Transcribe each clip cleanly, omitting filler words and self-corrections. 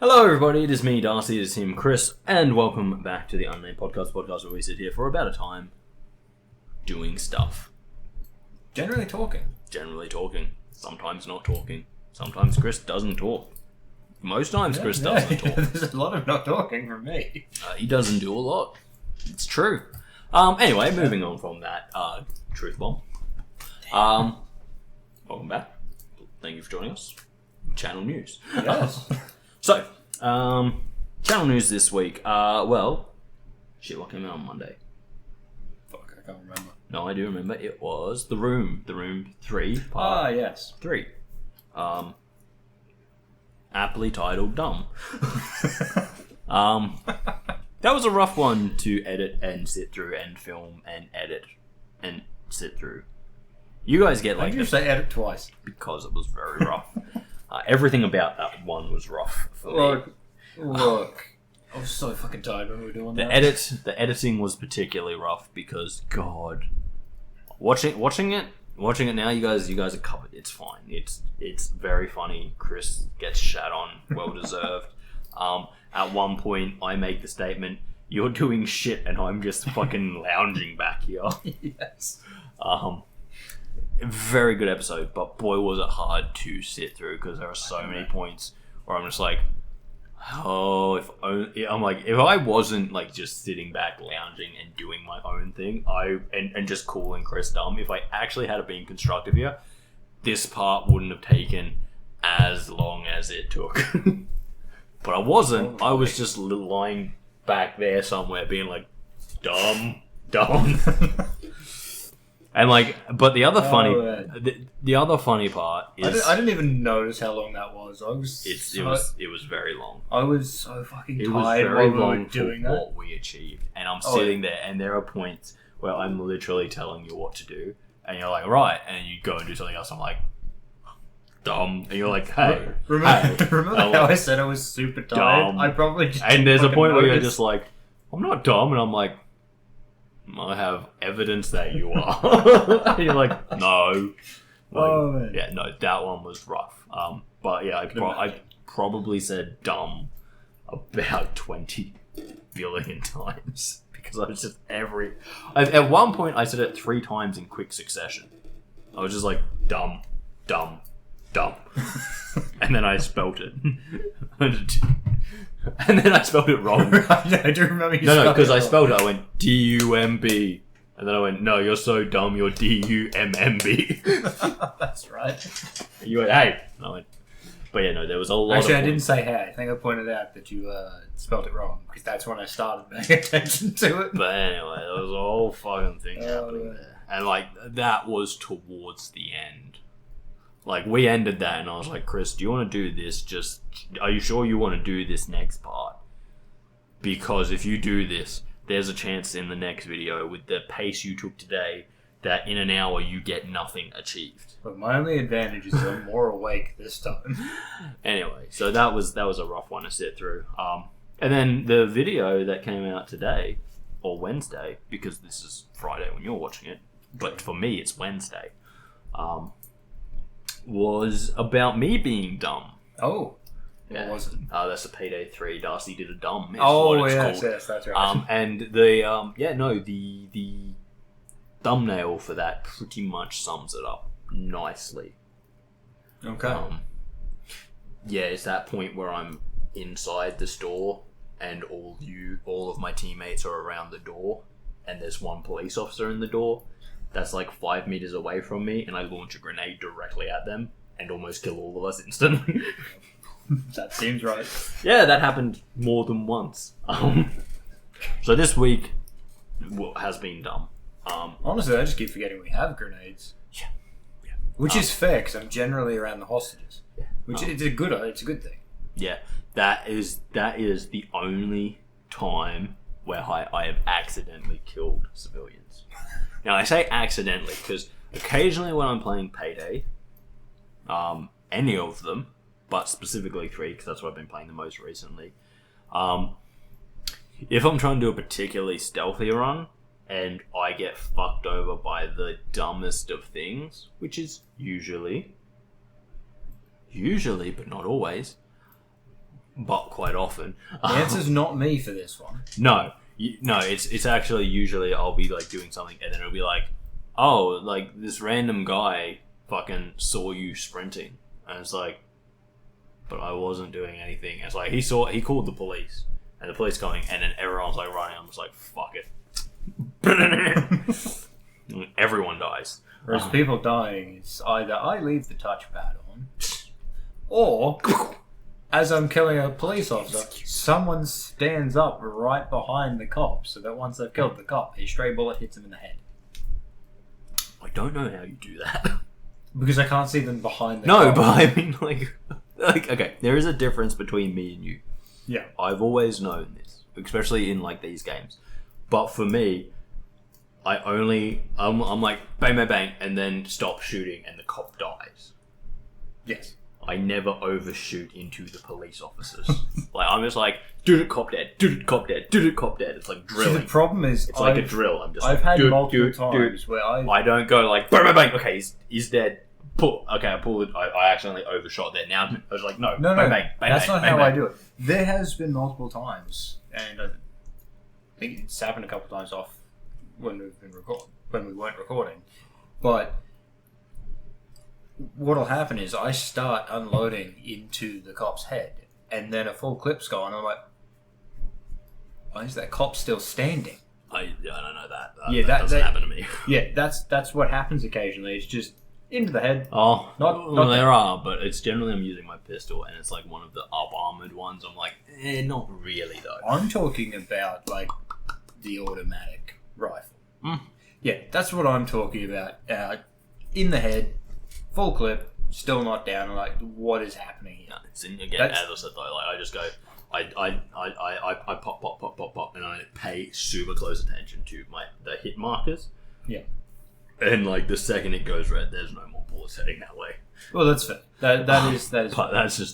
Hello everybody, it is me, Darcy, it is him, Kris, and welcome back to the Unnamed Podcast where we sit here for about a time doing stuff. Generally talking. Sometimes not talking. Sometimes Kris doesn't talk. Most times Kris doesn't talk. There's a lot of not talking from me. He doesn't do a lot. It's true. Anyway, moving on from that truth bomb. Welcome back. Thank you for joining us. Channel news. Yes. So, channel news this week. What came out on Monday? Fuck, I can't remember. No, I do remember. It was The Room 3, part yes. 3. Aptly titled Dumb. That was a rough one to edit and sit through and film and edit and sit through. You guys get Why like did you say edit twice? Because it was very rough. Everything about that one was rough for me. Look. I was so fucking tired when we were doing that. The editing was particularly rough because God, watching it now, you guys are covered. It's fine. It's very funny. Kris gets shat on, well deserved. At one point, I make the statement, "You're doing shit, and I'm just fucking lounging back here." Yes. Very good episode, but boy was it hard to sit through because there are so many points where I'm just like, if I wasn't like just sitting back lounging and doing my own thing, and just calling Kris dumb, if I actually had been constructive here, this part wouldn't have taken as long as it took. But I wasn't. I was just lying back there somewhere being like, dumb. And like, but the other funny part is I didn't even notice how long that was. It was very long. I was so fucking tired. It was very while long we were doing for that. what we achieved, and I'm sitting there, and there are points where I'm literally telling you what to do, and you're like, right, and you go and do something else. I'm like, dumb, and you're like, hey, remember how I said I was super tired? Dumb. I probably just and there's a point where you're noticed. just like, I'm not dumb, and I'm like, I have evidence that you are. And you're like, no. Like, yeah, no, that one was rough. But yeah, I probably said dumb about 20 billion times because I was just at one point I said it 3 times in quick succession. I was just like, dumb. And then I spelt it. And then I spelled it wrong. I do remember you No, because I spelled it. I went D-U-M-B. And then I went, no, you're so dumb, you're D-U-M-M-B. That's right. And you went, hey. And I went, but yeah, no, there was a lot Actually, of I didn't say hey. I think I pointed out that you spelled it wrong because that's when I started paying attention to it. But anyway, there was a whole fucking thing happening there. And like, that was towards the end. Like, we ended that and I was like, Kris, do you want to do this? Are you sure you want to do this next part? Because if you do this, there's a chance in the next video with the pace you took today that in an hour you get nothing achieved. But my only advantage is I'm more awake this time. Anyway, so that was a rough one to sit through. And then the video that came out today, or Wednesday, because this is Friday when you're watching it, but for me it's Wednesday, was about me being dumb. Oh. Yeah. What was it? That's a Payday 3. Darcy did a dumb. Yes, that's right. And the thumbnail for that pretty much sums it up nicely. Okay. It's that point where I'm inside the store and all of my teammates are around the door, and there's one police officer in the door that's like 5 meters away from me, and I launch a grenade directly at them and almost kill all of us instantly. That seems right. Yeah, that happened more than once. So this week has been dumb. Honestly, I just keep forgetting we have grenades. Yeah. Which is fair, because I'm generally around the hostages. Yeah. Which it's a good thing. Yeah, that is the only time where I have accidentally killed civilians. Now, I say accidentally because occasionally when I'm playing Payday, any of them, but specifically 3, because that's what I've been playing the most recently, if I'm trying to do a particularly stealthy run, and I get fucked over by the dumbest of things, which is usually, but not always, but quite often. The answer's not me for this one. No, it's actually usually I'll be like doing something and then it'll be like, oh, like this random guy fucking saw you sprinting, and it's like, but I wasn't doing anything. And it's like he called the police, and the police coming, and then everyone's like running. I'm just like, fuck it. Everyone dies. Whereas people dying is either I leave the touchpad on, or as I'm killing a police officer, someone stands up right behind the cop, so that once they've killed the cop, a stray bullet hits him in the head. I don't know how you do that. Because I can't see them behind the No, cop. but I mean, like, okay, there is a difference between me and you. Yeah. I've always known this, especially in, like, these games. But for me, I'm like, bang, bang, bang, and then stop shooting, and the cop dies. Yes. I never overshoot into the police officers. Like, I'm just like, dude, cop dead, dude, cop dead, dude, cop dead. It's like drilling. See, the problem is, it's like a drill. I'm just I've like, had multiple times where I don't go like, bang, bang, bang. Okay, he's dead. I pulled it. I accidentally overshot there. Now I was like, no, bang, bang, bang. That's bang, not bang, how bang. I do it. There has been multiple times, and I think it's happened a couple times off when we weren't recording. But what'll happen is I start unloading into the cop's head, and then a full clip's going. I'm like, why is that cop still standing? I don't know that. That doesn't happen to me. Yeah, that's what happens occasionally. It's just into the head. Oh, not there are, but it's generally I'm using my pistol, and it's like one of the up armored ones. I'm like, not really though. I'm talking about like the automatic rifle. Mm. Yeah, that's what I'm talking about. In the head, full clip, still not down. I'm like, what is happening here? No, it's again, as I said though, like I just go, I pop, and I pay super close attention to the hit markers. Yeah. And like the second it goes red, there's no more bullets heading that way. Well, that's fair. That is. But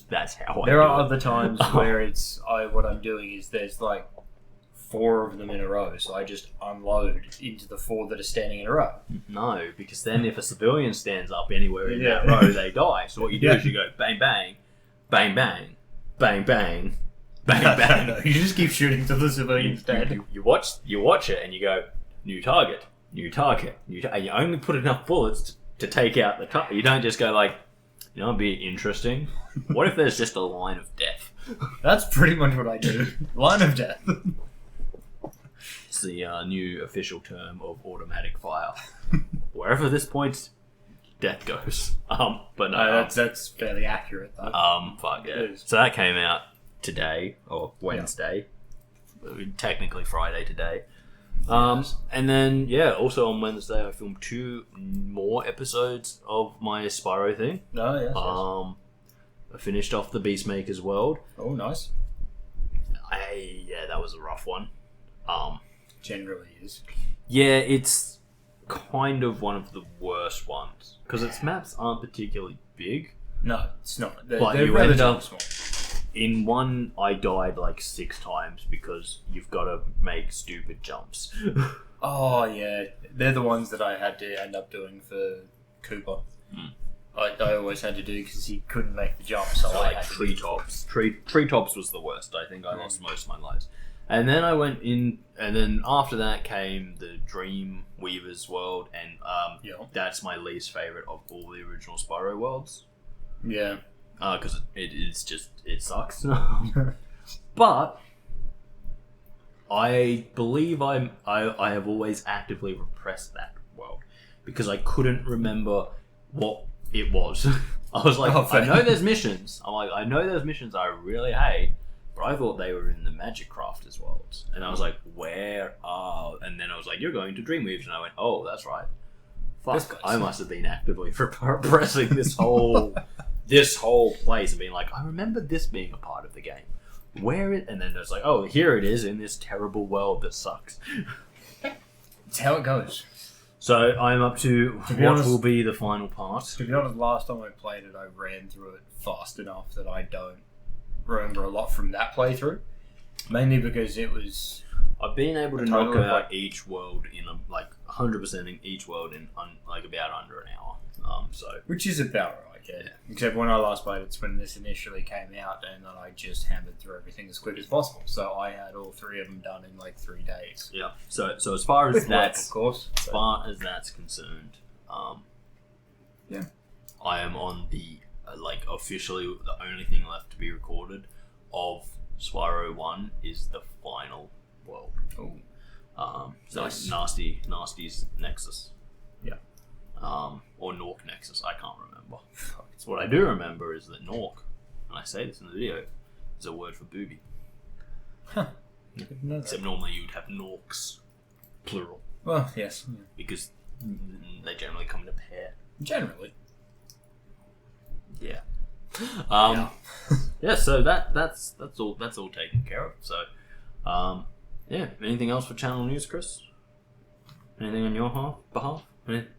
that's how There I are do other times where what I'm doing is there's like 4 of them in a row, so I just unload into the 4 that are standing in a row. No, because then if a civilian stands up anywhere in that row, they die. So what you do is you go bang bang, bang bang, bang bang, bang bang. No, you just keep shooting till the civilian's dead. You watch it and you go new target, and you only put enough bullets to take out the target. You don't just go like, you know, it'd be interesting. What if there's just a line of death? That's pretty much what I do. Line of death. It's the new official term of automatic fire. Wherever this points, death goes. But no, that's fairly accurate though. Fuck yeah. So that came out today or Wednesday. Technically Friday today. And then also on Wednesday I filmed 2 more episodes of my Spyro thing. Oh yes. I finished off the Beastmaker's World. Oh nice. That was a rough one. Generally is. Yeah, it's kind of one of the worst ones because its maps aren't particularly big. No, it's not. They're you relatively end up small. in one. I died like 6 times because you've got to make stupid jumps. Oh yeah, they're the ones that I had to end up doing for Cooper. I always had to do because he couldn't make the jump, so I had to treetops. Treetops was the worst. I think I lost most of my lives. And then I went in, and then after that came the Dream Weaver's World, and that's my least favorite of all the original Spyro worlds. Yeah. Because it sucks. But I believe I have always actively repressed that world because I couldn't remember what it was. I was like, I know there's missions. I'm like, I know there's missions I really hate. But I thought they were in the Magic Crafters worlds. And I was like, where are... And then I was like, you're going to Dreamweaves. And I went, oh, that's right. Fuck, I must have been actively repressing this whole place and being like, I remember this being a part of the game. Where it... And then it's like, oh, here it is in this terrible world that sucks. It's how it goes. So I'm up to what honest, will be the final part. To be honest, last time I played it, I ran through it fast enough that I don't remember a lot from that playthrough, mainly because it was. I've been able to knock out each world in 100% in each world in about under an hour. Which is about right. Yeah. Except when I last played, it's when this initially came out, and then I just hammered through everything as quick as possible. So I had all 3 of them done in like 3 days. Yeah. So as far as that's of course. As far as that's concerned, yeah, I am on the officially the only thing left to be recorded of Spyro 1 is the final world. Oh. So Nice. Nasty's Nexus. Yeah. Or Nork Nexus, I can't remember. It's what I do remember is that Nork, and I say this in the video, is a word for booby. Huh. Except normally you'd have Norks, plural, Well, yes. Yeah. because they generally come in a pair. Generally. Yeah. Yeah. Yeah. So that's all taken care of. So, yeah. Anything else for channel news, Kris? Anything on your behalf?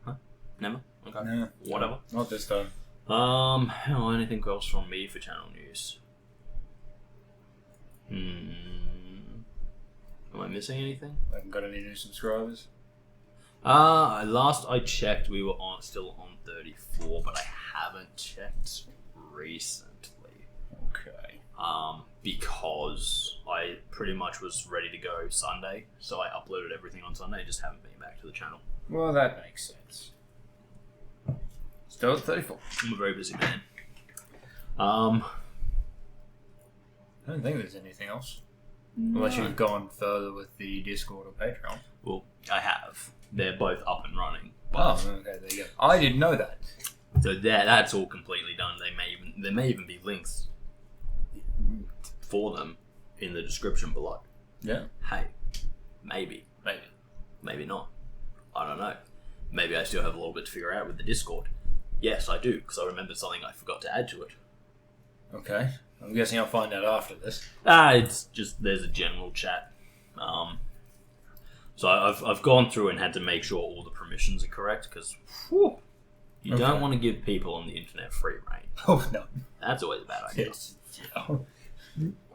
Huh? Never. Okay. No. Whatever. Not this time. Anything else from me for channel news? Am I missing anything? I haven't got any new subscribers. Last I checked, we were still on 34, but I haven't checked recently. Okay. Because I pretty much was ready to go Sunday, so I uploaded everything on Sunday. Just haven't been back to the channel. Well, that makes sense. Still at 34. I'm a very busy man. I don't think there's anything else. Unless you've gone further with the Discord or Patreon. Well, I have. They're both up and running. Oh, okay, there you go. I didn't know that. So that's all completely done. There may even be links for them in the description below. Yeah. Hey, maybe not. I don't know. Maybe I still have a little bit to figure out with the Discord. Yes, I do, because I remembered something I forgot to add to it. Okay. I'm guessing I'll find out after this. It's just there's a general chat. So I've gone through and had to make sure all the permissions are correct, because you don't want to give people on the internet free reign. Oh, no. That's always a bad idea. Yes.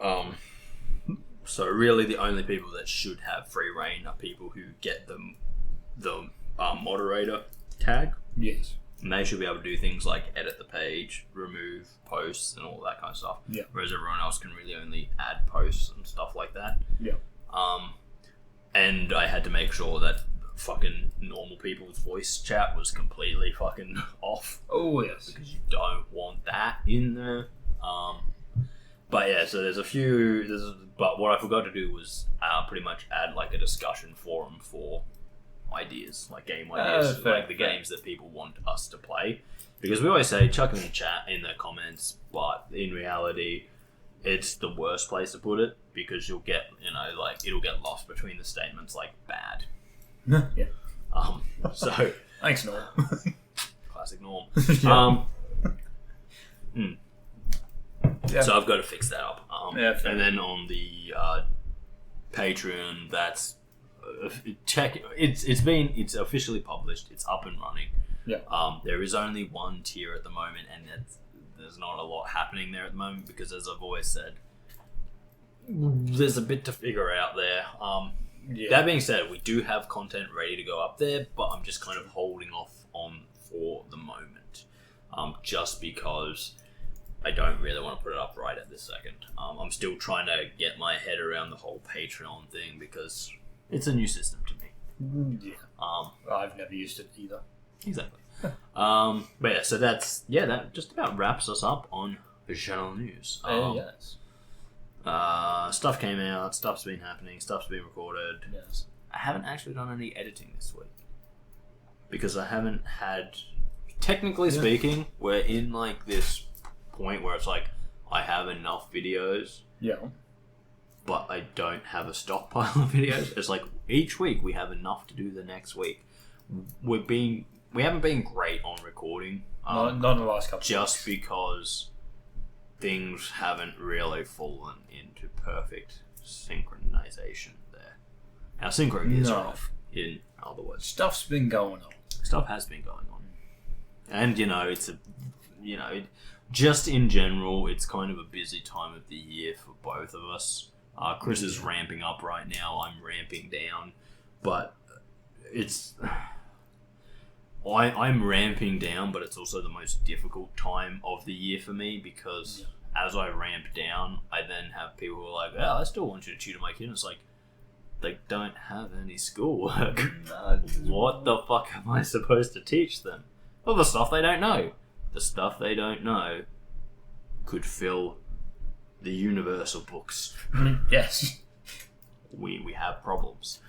Yeah. So really, the only people that should have free reign are people who get the moderator tag. Yes. And they should be able to do things like edit the page, remove posts, and all that kind of stuff. Yeah. Whereas everyone else can really only add posts and stuff like that. Yeah. And I had to make sure that fucking normal people's voice chat was completely fucking off. Oh, yes. Because you don't want that in there. But yeah, so there's a few. But what I forgot to do was pretty much add like a discussion forum for ideas, like game ideas, like the games that people want us to play. Because we always say chuck in the chat in the comments, but in reality, it's the worst place to put it because you'll get, it'll get lost between the statements like bad. Yeah. So Thanks, Norm. classic Norm. Yeah. Yeah. So I've got to fix that up. Yeah, fair. And then on the Patreon, that's it's officially published. It's up and running. Yeah. There is only one tier at the moment, and there's not a lot happening there at the moment because, as I've always said, there's a bit to figure out there. Yeah. That being said, we do have content ready to go up there, but I'm just kind of holding off on for the moment, just because I don't really want to put it up right at this second. I'm still trying to get my head around the whole Patreon thing because it's a new system to me. Yeah. I've never used it either. Exactly. But yeah, so that just about wraps us up on channel news. Yes. Stuff came out, stuff's been happening, stuff's been recorded. Yes. I haven't actually done any editing this week because I haven't had. Technically speaking, we're in like this point where it's like I have enough videos. Yeah. But I don't have a stockpile of videos. It's like each week we have enough to do the next week. We haven't been great on recording. Not in the last couple. Just because things haven't really fallen into perfect synchronization there. Our synchro gears are off. In other words, Stuff's been going on. stuff has been going on, and just in general, it's kind of a busy time of the year for both of us. Kris is ramping up right now. I'm ramping down, but I'm ramping down, but it's also the most difficult time of the year for me because as I ramp down, I then have people who are like, "Oh, I still want you to tutor my kid." And it's like, they don't have any schoolwork. What the fuck am I supposed to teach them? Well, the stuff they don't know. The stuff they don't know could fill the universal books. Yes. We have problems.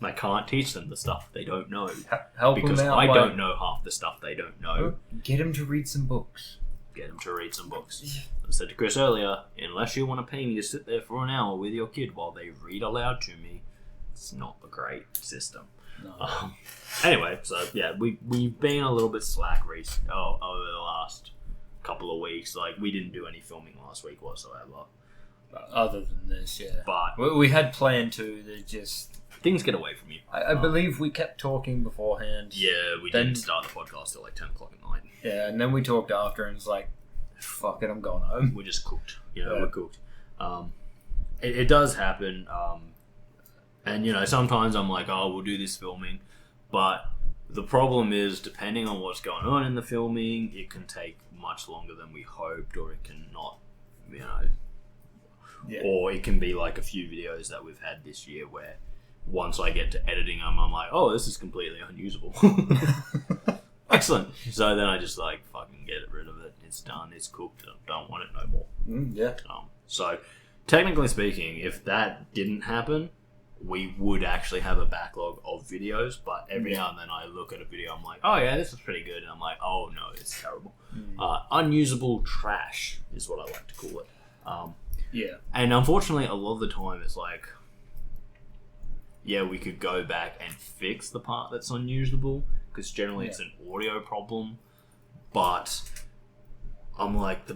I can't teach them the stuff they don't know. Help because them out I don't know half the stuff they don't know. Get them to read some books. Get them to read some books. I said to Kris earlier, unless you want to pay me to sit there for an hour with your kid while they read aloud to me, it's not a great system. No. Anyway, so yeah, we've been a little bit slack over the last couple of weeks. Like, we didn't do any filming last week whatsoever. Other than this, yeah. But we had planned to, they just... Things get away from you. I believe we kept talking beforehand. Yeah, we didn't start the podcast till like 10 o'clock at night. Yeah, and then we talked after and it's like, fuck it, I'm going home. We're just cooked. We're cooked. It does happen. And, sometimes I'm like, oh, we'll do this filming. But the problem is, depending on what's going on in the filming, it can take much longer than we hoped, or it can not, Or it can be like a few videos that we've had this year where once I get to editing them, I'm like, oh, this is completely unusable. Excellent. So then I just fucking get rid of it. It's done. It's cooked. I don't want it no more. Yeah. So technically speaking, if that didn't happen, we would actually have a backlog of videos. But every now and then I look at a video, I'm like, oh yeah, this is pretty good. And I'm like, oh no, it's terrible. Unusable trash is what I like to call it. Yeah. And unfortunately, a lot of the time it's like, yeah, we could go back and fix the part that's unusable, because generally it's an audio problem. But I'm like,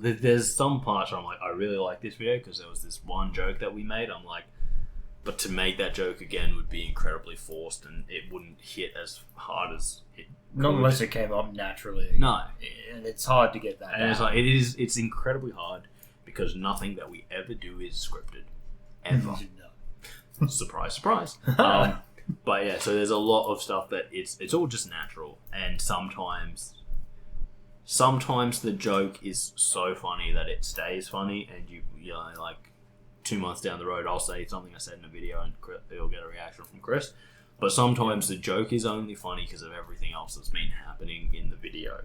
there's some parts where I'm like, I really like this video because there was this one joke that we made. I'm like, but to make that joke again would be incredibly forced and it wouldn't hit as hard as it Not could. unless it came up naturally. No. And it's hard to get that And down. it's incredibly hard because nothing that we ever do is scripted. Ever. No. Surprise, surprise. But yeah, so there's a lot of stuff that it's all just natural, and sometimes the joke is so funny that it stays funny, and you know, like 2 months down the road, I'll say something I said in a video and you'll get a reaction from Kris. But sometimes the joke is only funny because of everything else that's been happening in the video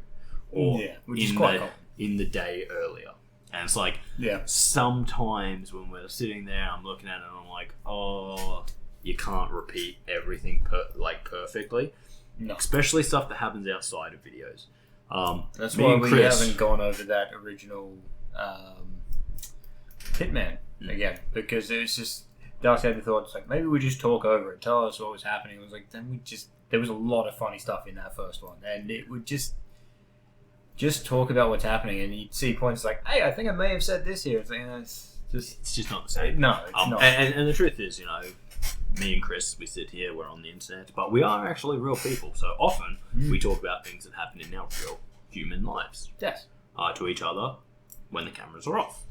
or which is quite common. In the day earlier. And it's like, sometimes when we're sitting there, I'm looking at it and I'm like, oh, you can't repeat everything perfectly. No. Especially stuff that happens outside of videos. That's why we haven't gone over that original Hitman again, because it was just, Darcy had the thought, it's like, maybe we just talk over it, tell us what was happening. It was like, then there was a lot of funny stuff in that first one, and it would just talk about what's happening, and you'd see points like, hey, I think I may have said this here. It's like, it's just not the same. No, it's not. And the truth is, me and Kris, we sit here, we're on the internet, but we are actually real people. So often we talk about things that happen in our real human lives. Yes. To each other when the cameras are off.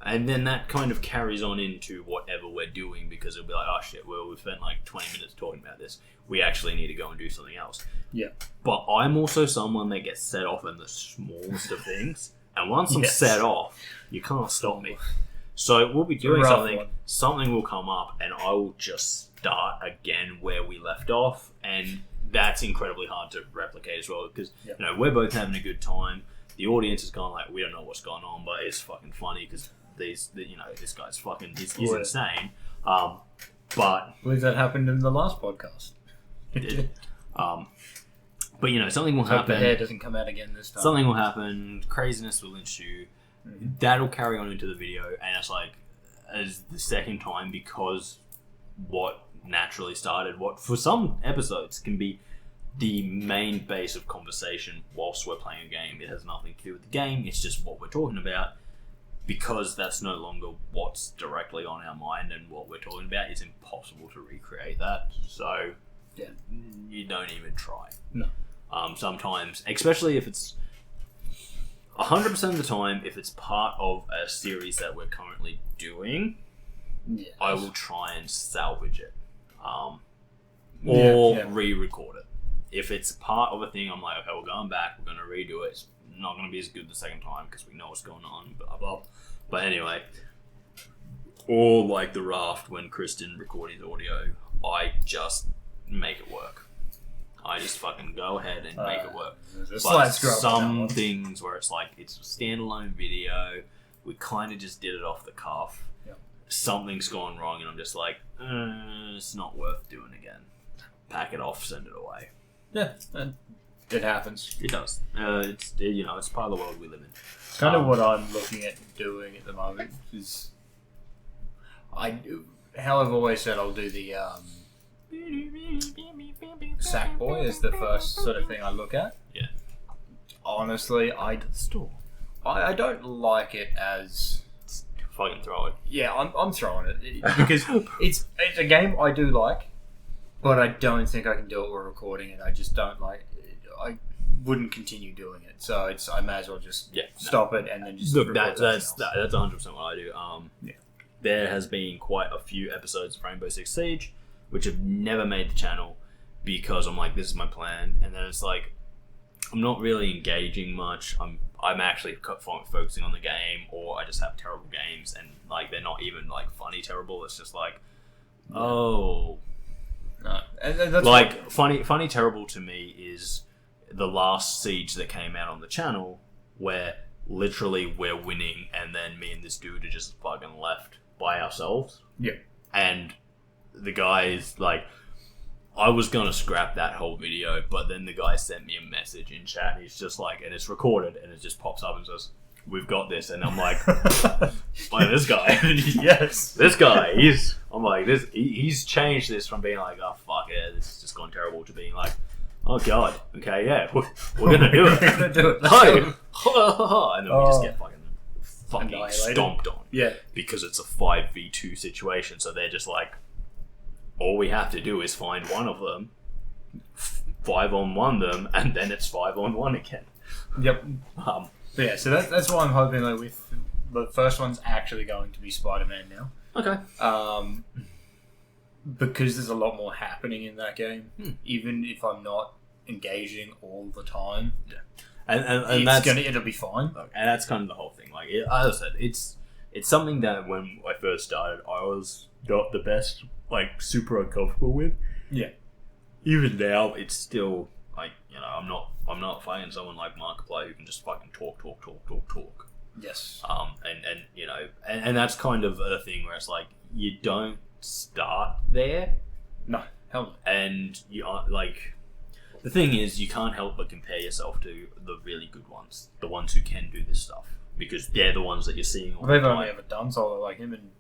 And then that kind of carries on into whatever we're doing, because it'll be like, oh shit, well, we've spent like 20 minutes talking about this. We actually need to go and do something else. Yeah. But I'm also someone that gets set off in the smallest of things. And once I'm set off, you can't stop me. So we'll be doing something will come up, and I will just start again where we left off. And that's incredibly hard to replicate as well, because we're both having a good time. The audience is going like, we don't know what's going on, but it's fucking funny because this guy's fucking, he's insane. But I believe that happened in the last podcast. It did. But something will Hope happen. the hair doesn't come out again this time. Something will happen. Craziness will ensue. Mm-hmm. That'll carry on into the video, and it's like as the second time, because what naturally started, what for some episodes can be the main base of conversation whilst we're playing a game. It has nothing to do with the game. It's just what we're talking about. Because that's no longer what's directly on our mind and what we're talking about, it's impossible to recreate that. So, you don't even try. No. Sometimes, especially if it's 100% of the time, if it's part of a series that we're currently doing, I will try and salvage it. or Yeah. re-record it. If it's part of a thing, I'm like, okay, we're going back, we're going to redo it. It's not going to be as good the second time because we know what's going on, blah, blah. But anyway, or like the raft when Kris didn't record his audio, I just make it work. I just fucking go ahead and make it work. But some things where it's like, it's a standalone video, we kind of just did it off the cuff. Yep. Something's gone wrong and I'm just like, it's not worth doing again. Pack it off, send it away. Yeah, it happens. It does. It's part of the world we live in. It's kind of what I'm looking at doing at the moment. Is how I've always said I'll do the Sackboy as the first sort of thing I look at. Yeah. Honestly, I don't like it as fucking throw it. Yeah, I'm throwing it because it's a game I do like, but I don't think I can do it while recording it. I just don't like. I wouldn't continue doing it, so I may as well just stop it and then just look. That's 100% what I do. There has been quite a few episodes of Rainbow Six Siege which have never made the channel because I'm like, this is my plan, and then it's like I'm not really engaging much. I'm actually focusing on the game, or I just have terrible games, and like they're not even like funny terrible. It's just like, oh, no. And that's like funny terrible to me is the last Siege that came out on the channel, where literally we're winning, and then me and this dude are just fucking left by ourselves. Yeah, and the guy is like, I was gonna scrap that whole video, but then the guy sent me a message in chat. He's just like, and it's recorded, and it just pops up and says, "We've got this." And I'm like, like this guy, yes, this guy. I'm like, he's changed this from being like, oh fuck it, this has just gone terrible, to being like, oh god, okay, yeah, we're gonna do it. We're gonna do it. And then we just get fucking stomped on. Yeah, because it's a 5v2 situation. So they're just like, all we have to do is find one of them, 5-on-1 them, and then it's 5-on-1 again. Yep. But yeah, so that's why I'm hoping like with the first one's actually going to be Spider-Man now. Okay. Because there's a lot more happening in that game, even if I'm not engaging all the time. Yeah. And it'll be fine. And that's kind of the whole thing. Like, as I said, it's something that when I first started, I was not the best, like, super uncomfortable with. Yeah. Even now, it's still like, I'm not fighting someone like Markiplier who can just fucking talk. Yes. And that's kind of a thing where it's like, you don't start there. No, hell no. And you are like, the thing is, you can't help but compare yourself to the really good ones, the ones who can do this stuff, because they're the ones that you're seeing all the time. They've only ever done solo, like him and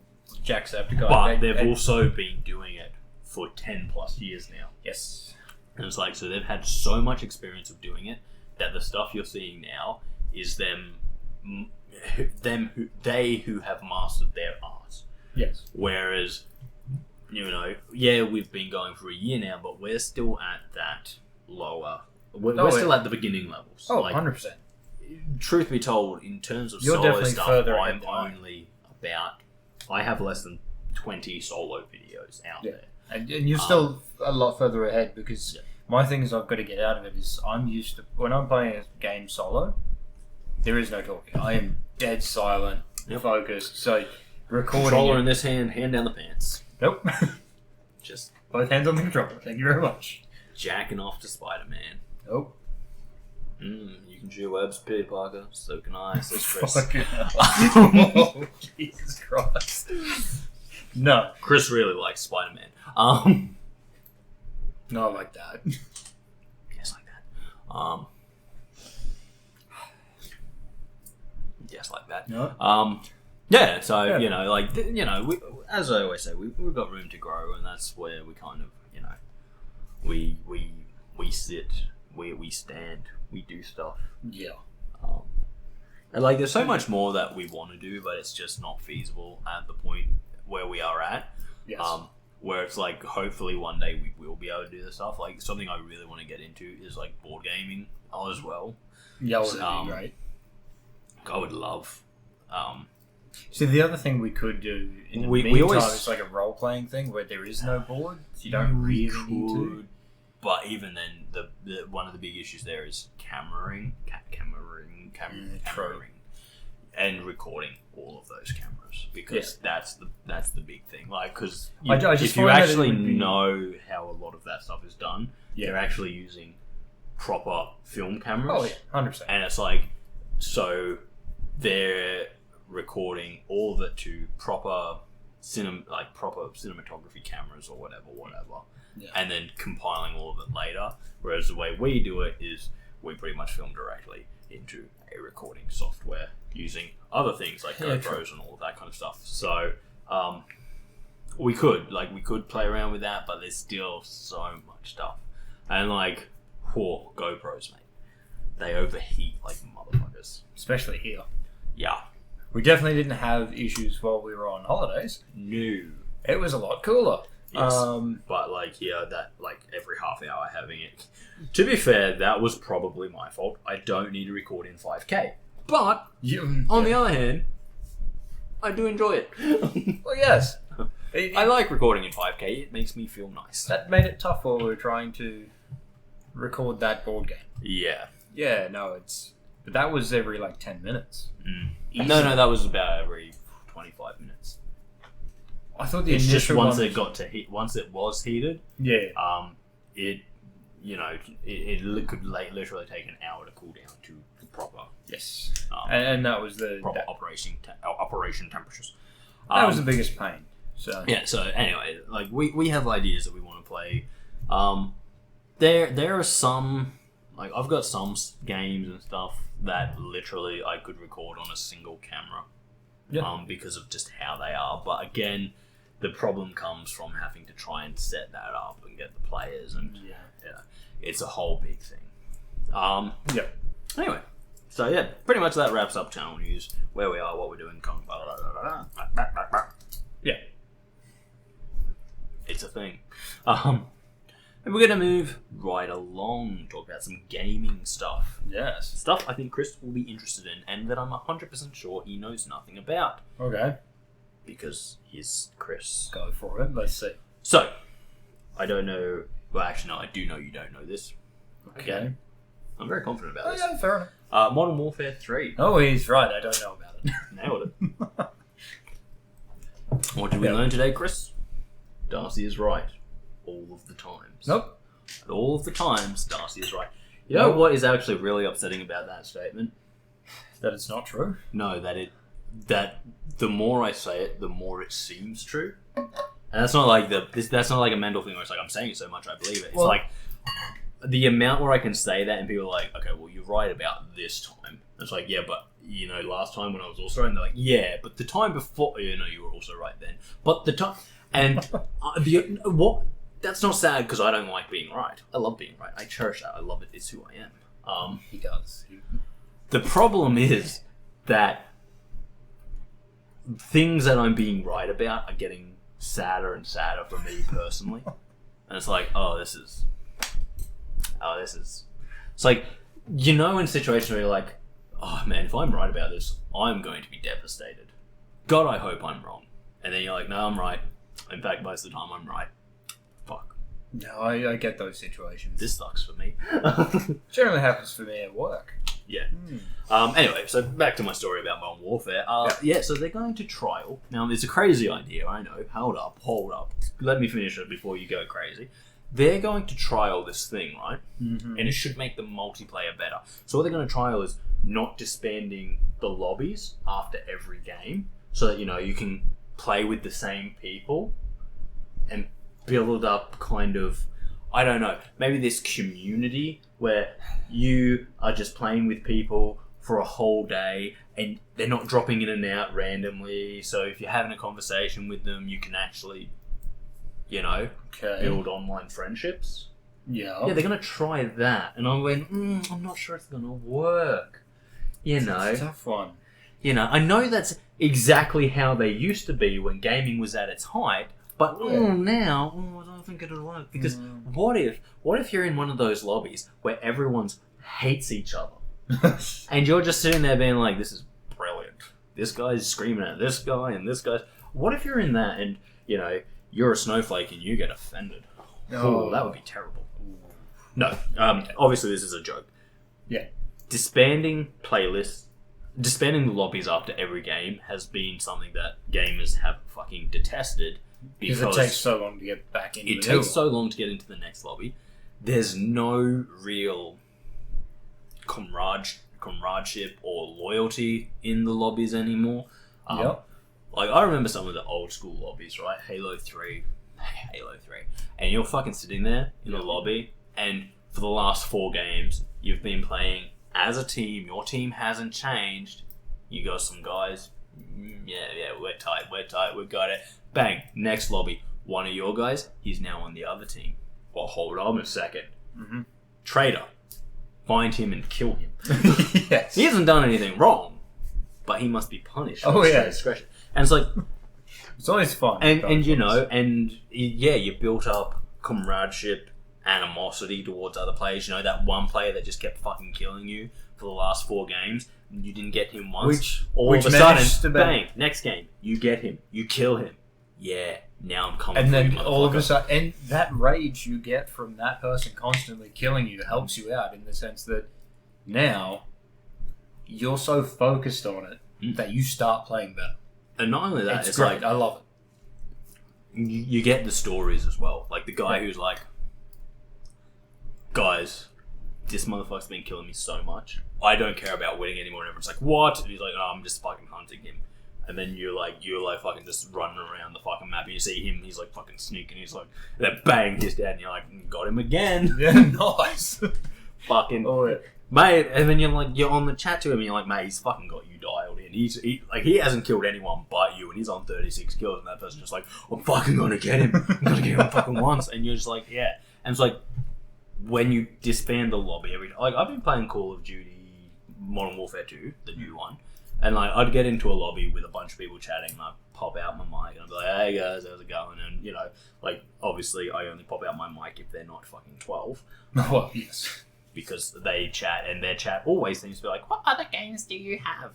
Jacksepticeye. But they've also been doing it for 10 plus years now. Yes. And it's like, so they've had so much experience of doing it that the stuff you're seeing now is them who have mastered their art. Yes. Whereas, we've been going for a year now, but we're still at that lower. We're still at the beginning levels. Oh, like, 100%. Truth be told, in terms of You're solo definitely stuff, further I'm ahead than I am. only about... I have less than 20 solo videos out there. And you're still a lot further ahead, because my thing is I've got to get out of it is I'm used to... When I'm playing a game solo, there is no talking. I am dead silent, focused. So recording... Controller in this hand down the pants. Nope. Just... both hands on the controller. Thank you very much. Jacking off to Spider-Man. Nope. You can chew webs, Peter Parker. So can I, says Kris. Oh, Jesus Christ. No. Kris really likes Spider-Man. Not like that. Yes, like that. Yes, like that. No. Yeah, so, we, as I always say, we've got room to grow, and that's where we kind of, we sit, where we stand, we do stuff. Yeah. And, like, there's so much more that we want to do, but it's just not feasible at the point where we are at. Yes. Where it's like, hopefully one day we will be able to do this stuff. Like, something I really want to get into is, like, board gaming as well. Yeah, that would be great. I would love... See, the other thing we could do in the We meantime always- is like a role-playing thing where there is no board. You don't really need to. But even then, the one of the big issues there is cameraing, and recording all of those cameras, because that's the big thing. Like, because if you actually know how a lot of that stuff is done, they're actually using proper film cameras. Oh yeah, 100%. And it's like, so they're recording all of it to proper cinematography cameras or whatever, and then compiling all of it later. Whereas the way we do it is we pretty much film directly into a recording software using other things like GoPros and all of that kind of stuff. So we could play around with that, but there's still so much stuff. And like, GoPros, mate, they overheat like motherfuckers. Especially here. Yeah. We definitely didn't have issues while we were on holidays. No. It was a lot cooler. Yes. But like here, that like every half hour having it. To be fair, that was probably my fault. I don't need to record in 5K. But on the other hand, I do enjoy it. Well, yes. I like recording in 5K. It makes me feel nice. That made it tough while we were trying to record that board game. Yeah. Yeah, no, but that was every like 10 minutes. No, that was about every 25 minutes. I thought the It's initial just once one it got to heat, once it was heated, it could literally take an hour to cool down to proper. Yes, and that was the proper operation temperatures. That was the biggest pain. So yeah. So anyway, like we have ideas that we want to play. There are some, like, I've got some games and stuff that literally I could record on a single camera. Yeah. Because of just how they are. But again, the problem comes from having to try and set that up and get the players, and it's a whole big thing. Yeah. Anyway, so yeah, pretty much that wraps up channel news, where we are, what we're doing. Yeah. It's a thing. And we're going to move right along, talk about some gaming stuff. Yes. Stuff I think Kris will be interested in, and that I'm 100% sure he knows nothing about. Okay. Because he's Kris. Go for it. Let's see. So, I don't know... Well, actually, no, I do know you don't know this. Okay. I'm very confident about this. Yeah, fair enough. Modern Warfare 3. Oh, he's right. I don't know about it. Nailed it. What did we learn today, Kris? Darcy is right. All of the times. Nope. At all of the times, Darcy is right. You know what is actually really upsetting about that statement? That it's not true? No, that the more I say it, the more it seems true. And that's not like that's not like a mental thing where it's like I'm saying it so much I believe it. It's like the amount where I can say that and people are like, okay, well, you're right about this time. It's like, yeah, but you know, last time when I was also right, and they're like, yeah, but the time before, you know, you were also right then. But the time, and that's not sad because I don't like being right. I love being right. I cherish that. I love it. It's who I am. He does. The problem is that things that I'm being right about are getting sadder and sadder for me personally. And it's like, it's like, you know, in situations where you're like, oh man, if I'm right about this, I'm going to be devastated. God, I hope I'm wrong. And then you're like, no, I'm right. In fact, most of the time I'm right. Fuck. No, I get those situations. This sucks for me. Generally happens for me at work. Yeah. Anyway, so back to my story about Modern Warfare. So they're going to trial. Now, it's a crazy idea, I know. Hold up. Let me finish it before you go crazy. They're going to trial this thing, right? Mm-hmm. And it should make the multiplayer better. So what they're going to trial is not disbanding the lobbies after every game, so that, you know, you can play with the same people and build up kind of, I don't know, maybe this community where you are just playing with people for a whole day and they're not dropping in and out randomly. So if you're having a conversation with them, you can actually, you know, build online friendships. Yeah. Yeah, they're going to try that. And I went, I'm not sure it's going to work. You know. It's a tough one. You know, I know that's exactly how they used to be when gaming was at its height, but now, I don't think it'll work. Because what if you're in one of those lobbies where everyone hates each other? And you're just sitting there being like, this is brilliant. this guy's screaming at this guy and this guy's... What if you're in that and, you know, you're a snowflake and you get offended? Oh, that would be terrible. No, obviously this is a joke. Yeah. Disbanding playlists, disbanding the lobbies after every game has been something that gamers have fucking detested. Because it takes so long to get back into it takes so long to get into the next lobby. There's no real comradeship or loyalty in the lobbies anymore. Yep. Like, I remember some of the old school lobbies, right? Halo 3. And you're fucking sitting there in the lobby, and for the last 4 games, you've been playing as a team. Your team hasn't changed. You got some guys, we're tight, we got it. Bang, next lobby. One of your guys, he's now on the other team. Well, hold on a second. Mm-hmm. Traitor. Find him and kill him. Yes. He hasn't done anything wrong, but he must be punished. Oh, yeah. Discretion. And it's like... It's always fun. And you know, and yeah, you built up comradeship, animosity towards other players. You know, that one player that just kept fucking killing you for the last 4 games, you didn't get him once. All of a sudden, bang, next game, you get him, you kill him. Yeah, now I'm coming. And then all of a sudden, and that rage you get from that person constantly killing you helps you out in the sense that now you're so focused on it that you start playing better. And not only that, it's great. like, I love it. You get the stories as well. Like the guy who's like, guys, this motherfucker's been killing me so much. I don't care about winning anymore. And everyone's like, what? And he's like, oh, I'm just fucking hunting him. And then you're like fucking just running around the fucking map. And you see him, he's like fucking sneaking. He's like, then bang, he's dead. And you're like, got him again. Yeah, nice. Fucking. Oh, yeah. Mate, and then you're on the chat to him and you're like, mate, he's fucking got you dialed in. He hasn't killed anyone but you, and he's on 36 kills, and that person's just like, I'm fucking gonna get him. I'm gonna get him fucking once. And you're just like, yeah. And it's like, when you disband the lobby like, I've been playing Call of Duty Modern Warfare 2, the new one, and like, I'd get into a lobby with a bunch of people chatting, and I'd pop out my mic, and I'd be like, hey guys, how's it going? And, you know, like, obviously, I only pop out my mic if they're not fucking 12. Well, yes. Because they chat, and their chat always seems to be like, what other games do you have?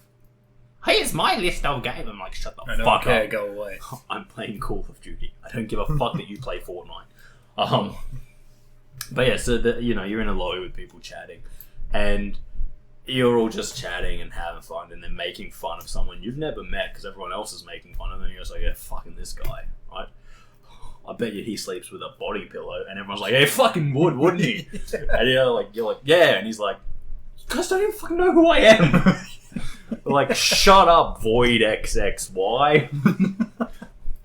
Here's my list of games. I'm like, shut the fuck up. Go away. I'm playing Call of Duty. I don't give a fuck that you play Fortnite. But yeah, so you know, you're in a lobby with people chatting, and you're all just chatting and having fun, and then making fun of someone you've never met because everyone else is making fun of them. And you're just like, yeah, fucking this guy, right? I bet you he sleeps with a body pillow, and everyone's like, "Hey, fucking would, wouldn't he?" And you're like, "Yeah," and he's like, "You guys don't even fucking know who I am." Like, shut up, Void XXY.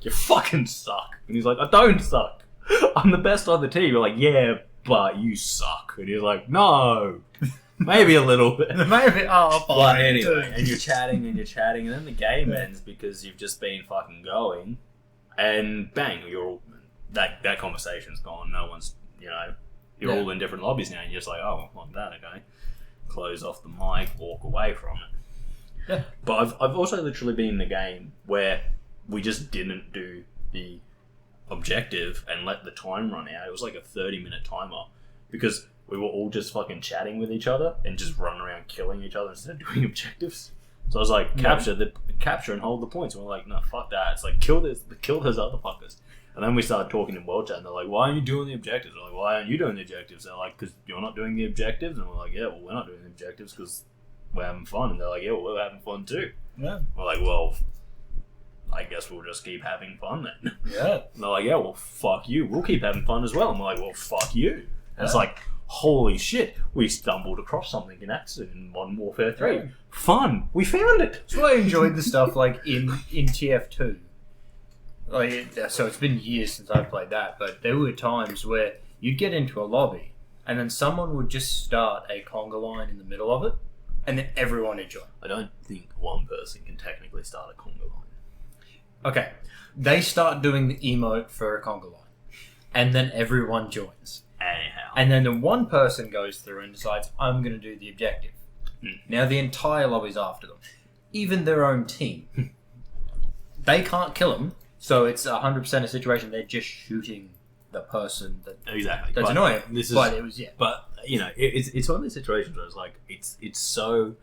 You fucking suck. And he's like, "I don't suck. I'm the best on the team." You're like, "Yeah, but you suck." And he's like, "No, maybe a little bit." Maybe. Oh, but anyway, and you're chatting, and then the game ends because you've just been fucking going, and bang, you're all. That conversation's gone. No one's, you know, you're all in different lobbies now, and you're just like, oh, like that, okay. Close off the mic, walk away from it. Yeah. But I've also literally been in a game where we just didn't do the objective and let the time run out. It was like a 30-minute timer because we were all just fucking chatting with each other and just running around killing each other instead of doing objectives. So I was like, capture and hold the points. And we're like, no, fuck that. It's like, kill those other fuckers. And then we started talking in World Chat, and they're like, why aren't you doing the objectives? We're like, why aren't you doing the objectives? They're like, because you're not doing the objectives? And we're like, yeah, well, we're not doing the objectives because we're having fun. And they're like, yeah, well, we're having fun too. Yeah. We're like, well, I guess we'll just keep having fun then. Yeah. And they're like, yeah, well, fuck you. We'll keep having fun as well. And we're like, well, fuck you. And it's like, holy shit, we stumbled across something in accident in Modern Warfare 3. Yeah. Fun. We found it. That's why I enjoyed the stuff like in TF2. Like, so it's been years since I've played that, but there were times where you'd get into a lobby and then someone would just start a conga line in the middle of it and then everyone would join. I don't think one person can technically start a conga line. Okay, they start doing the emote for a conga line and then everyone joins. Anyhow. And then the one person goes through and decides, I'm going to do the objective. Now the entire lobby's after them. Even their own team. They can't kill them. So it's 100% a situation they're just shooting the person that's annoying. But you know, it's one of those situations where it's like it's so,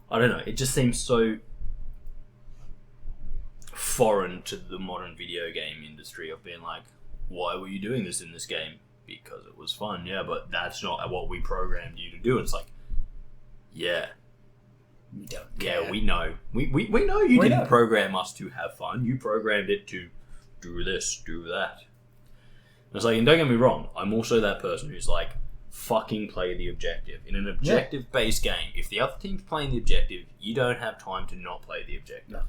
I don't know. It just seems so foreign to the modern video game industry of being like, why were you doing this in this game? Because it was fun, yeah, but that's not what we programmed you to do. It's like, yeah. We don't Yeah, we know. We know you didn't program us to have fun. You programmed it to do this, do that. And it's like, and don't get me wrong, I'm also that person who's like, fucking play the objective. In an objective-based game, if the other team's playing the objective, you don't have time to not play the objective. No.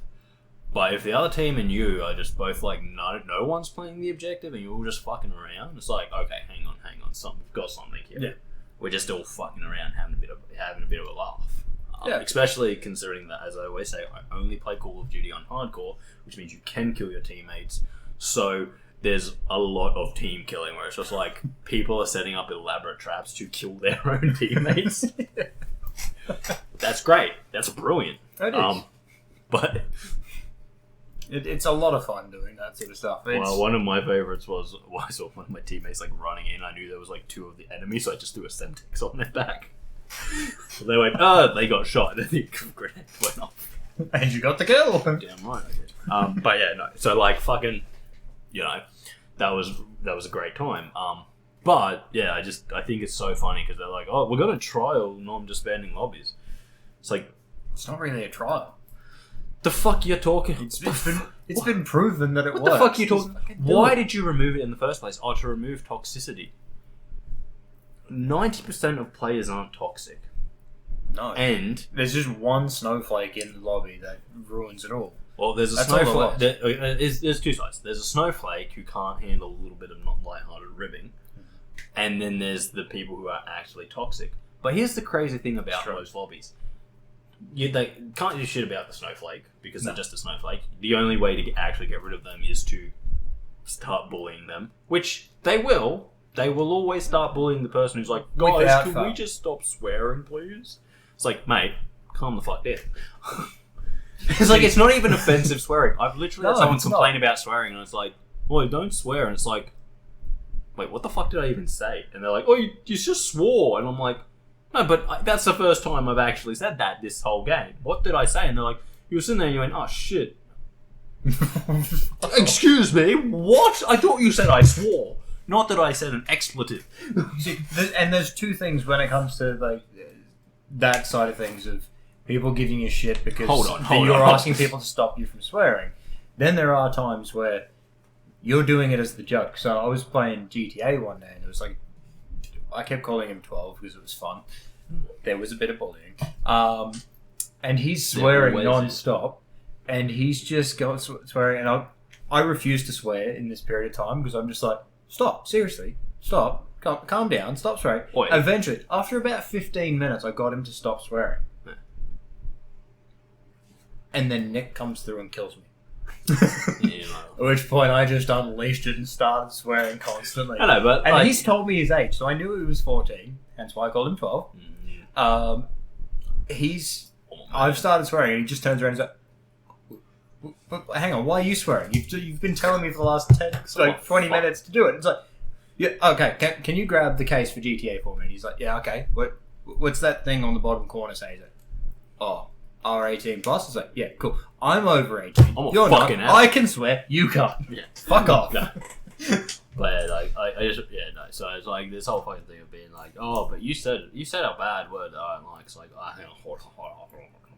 But if the other team and you are just both like, no one's playing the objective and you're all just fucking around, it's like, okay, hang on, we've got something here. Yeah. We're just all fucking around having a bit of a laugh. Especially considering that, as I always say, I only play Call of Duty on hardcore, which means you can kill your teammates. So there's a lot of team killing where it's just like people are setting up elaborate traps to kill their own teammates. That's great. That's brilliant. It is. But it's a lot of fun doing that sort of stuff. Well, one of my favorites was I saw one of my teammates like running in. I knew there was like two of the enemies, so I just threw a Semtex on their back. So they went, they got shot, and the grenade went off. And you got the kill. Damn right I did. But yeah, no. So like fucking, that was a great time. But yeah, I think it's so funny because they're like, oh, we're gonna trial non-disbanding lobbies. It's like, it's not really a trial. The fuck you're talking? It's been proven that it works. What the fuck are you talking? Why did you remove it in the first place? Oh, to remove toxicity. 90% of players aren't toxic. No. And there's just one snowflake in the lobby that ruins it all. Well, there's a snowflake. There's two sides. There's a snowflake who can't handle a little bit of not lighthearted ribbing, and then there's the people who are actually toxic. But here's the crazy thing about those lobbies. They can't do shit about the snowflake because they're just a snowflake. The only way to actually get rid of them is to start bullying them, which they will. They will always start bullying the person who's like, guys, can we just stop swearing, please? It's like, mate, calm the fuck down. It's like, it's not even offensive swearing. I've literally had someone complain about swearing, and it's like, oh, don't swear. And it's like, wait, what the fuck did I even say? And they're like, oh, you just swore. And I'm like, no, but that's the first time I've actually said that this whole game. What did I say? And they're like, you were sitting there and you went, oh, shit. Excuse me, what? I thought you said I swore. Not that I said an expletive. See, and there's two things when it comes to like that side of things of people giving you shit because you're asking people to stop you from swearing. Then there are times where you're doing it as the joke. So I was playing GTA one day and it was like, I kept calling him 12 because it was fun. There was a bit of bullying. And he's swearing non-stop. And he's just going swearing. And I refuse to swear in this period of time because I'm just like, stop, seriously, stop, calm down, stop swearing. Wait. Eventually, after about 15 minutes, I got him to stop swearing. Yeah. And then Nick comes through and kills me. Yeah, At which point I just unleashed it and started swearing constantly. I know, but and he's told me his age, so I knew he was 14, hence why I called him 12. I've started swearing and he just turns around and is like, but hang on, why are you swearing? You've been telling me for the last 20 minutes to do it. It's like, yeah, okay, can you grab the case for GTA for me? And he's like, yeah, okay. What's that thing on the bottom corner say? He's like, oh, R18 plus? It's like, yeah, cool. I'm over 18. You're not. I can swear. You can't. Yeah. Fuck off. No. But like, I just, no. So it's like this whole fucking thing of being like, oh, but you said a bad word that I don't like. It's like, hang on.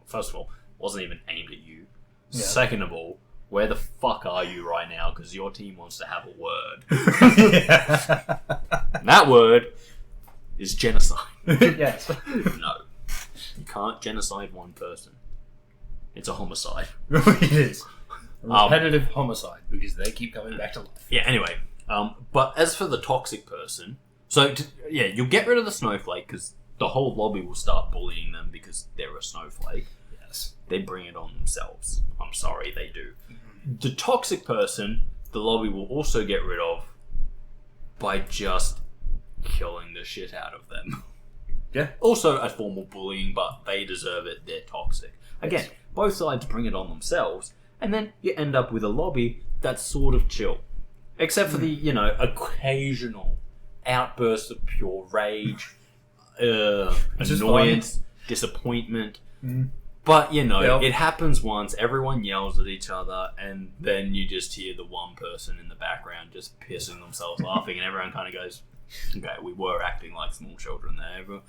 First of all, it wasn't even aimed at you. Yeah. Second of all, where the fuck are you right now? Because your team wants to have a word. And that word is genocide. Yes. No. You can't genocide one person. It's a homicide. It is. Repetitive homicide, because they keep coming back to life. Yeah, anyway. But as for the toxic person, you'll get rid of the snowflake, because the whole lobby will start bullying them because they're a snowflake. Yes. They bring it on themselves. I'm sorry, they do. Mm-hmm. The toxic person, the lobby will also get rid of by just killing the shit out of them. Yeah. Also a form of bullying, but they deserve it. They're toxic. Again, both sides bring it on themselves, and then you end up with a lobby that's sort of chill. Except for the, occasional outbursts of pure rage, annoyance, disappointment. But, you know, Yep. it happens once, everyone yells at each other, and then you just hear the one person in the background just pissing themselves laughing, and everyone kind of goes, okay, we were acting like small children there.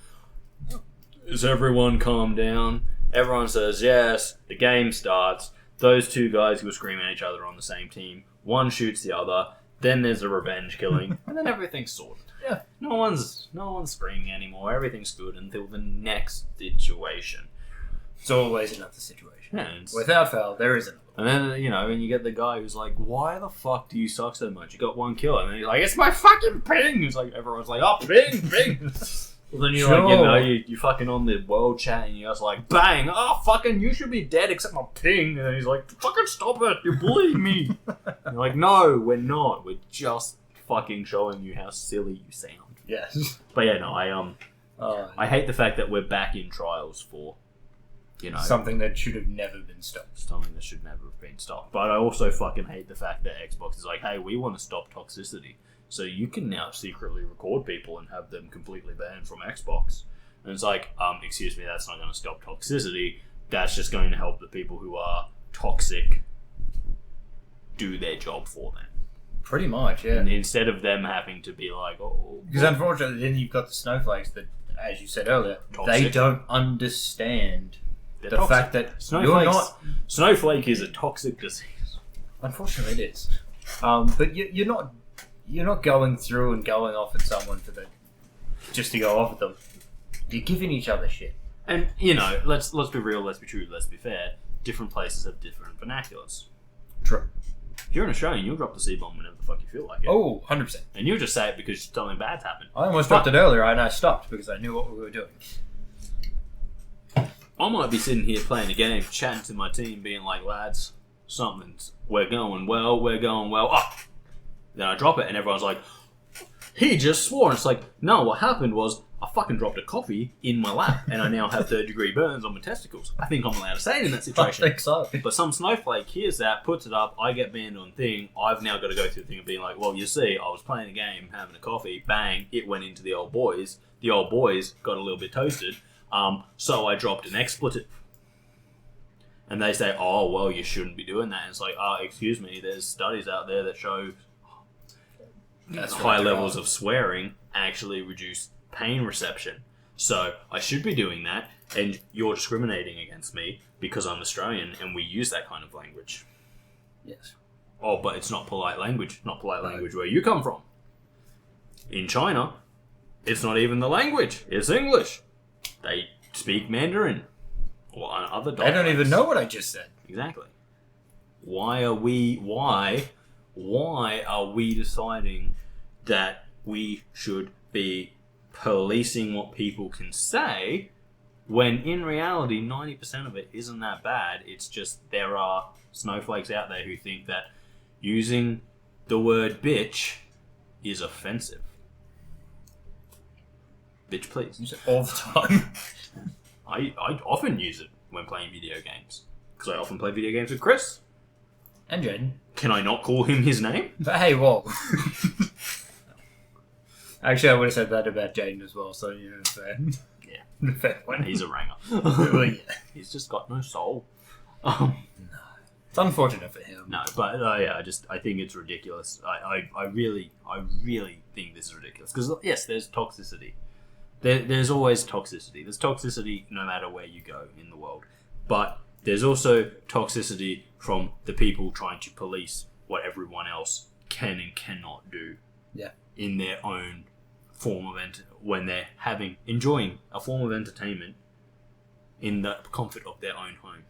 Is everyone calm down? Everyone says yes, the game starts, those two guys who were screaming at each other on the same team, one shoots the other, then there's a revenge killing, and then everything's sorted. Yeah. No one's screaming anymore, everything's good until the next situation. It's always another situation. Yeah, Without fail, there is another. and then, you know, and you get the guy who's like, why the fuck do you suck so much? You got one kill. And then he's like, it's my fucking ping. It's like, everyone's like, oh, ping, ping. Well, then you're like, you know, you fucking on the world chat and you're just like, bang, oh, fucking, you should be dead except my ping. And then he's like, fucking stop it. You're bullying me. You're like, no, we're not. We're just fucking showing you how silly you sound. Yes. But yeah, no, I hate the fact that we're back in trials for, you know, something that should have never been stopped. something that should never have been stopped. But I also fucking hate the fact that Xbox is like, hey, we want to stop toxicity. So you can now secretly record people and have them completely banned from Xbox. And it's like, excuse me, that's not going to stop toxicity. That's just going to help the people who are toxic do their job for them. Pretty much, yeah. And instead of them having to be like, oh... Because unfortunately, then you've got the snowflakes that, as you said earlier, Toxic. they don't understand they're the toxic. fact that Snowflakes, you're not... Snowflake is a toxic disease. Unfortunately, it is. But you're not going through and going off at someone just to go off at them. You're giving each other shit. And, you know, let's be real, let's be true, let's be fair. Different places have different vernaculars. True. If you're an Australian, you'll drop the C-bomb whenever the fuck you feel like it. Oh, 100%. And you'll just say it because something bad's happened. I almost dropped it earlier and I stopped because I knew what we were doing. I might be sitting here playing a game, chatting to my team, being like, lads, we're going well. Oh! Then I drop it and everyone's like, he just swore. And it's like, no, what happened was I fucking dropped a coffee in my lap and I now have third-degree burns on my testicles. I think I'm allowed to say it in that I situation. think so. But some snowflake hears that, puts it up, I get banned on thing, I've now got to go through the thing of being like, well, you see, I was playing a game, having a coffee, bang, it went into the Ol Bois. The Ol Bois got a little bit toasted, so I dropped an expletive. And they say, oh, well, you shouldn't be doing that. And it's like, excuse me, there's studies out there that show high levels of swearing actually reduce pain reception. So I should be doing that, and you're discriminating against me because I'm Australian and we use that kind of language. Yes. Oh, but it's not polite language. Not polite language where you come from. In China, it's not even the language. It's English. They speak Mandarin or other dialects. They don't even know what I just said. Exactly. Why are we deciding that we should be policing what people can say when in reality 90% of it isn't that bad? It's just there are snowflakes out there who think that using the word bitch is offensive. Bitch, please. Use it all the time. I often use it when playing video games because I often play video games with Kris. And Jaden. Can I not call him his name? But hey, whoa. Actually, I would have said that about Jaden as well, so you know what I'm saying. Yeah. Fair point. He's a ranger. Well, yeah. He's just got no soul. It's unfortunate for him. No, but yeah, I think it's ridiculous. I really think this is ridiculous because yes, there's toxicity. There's always toxicity. There's toxicity no matter where you go in the world, but there's also toxicity from the people trying to police what everyone else can and cannot do. Yeah. In their own form of when they're enjoying a form of entertainment in the comfort of their own home.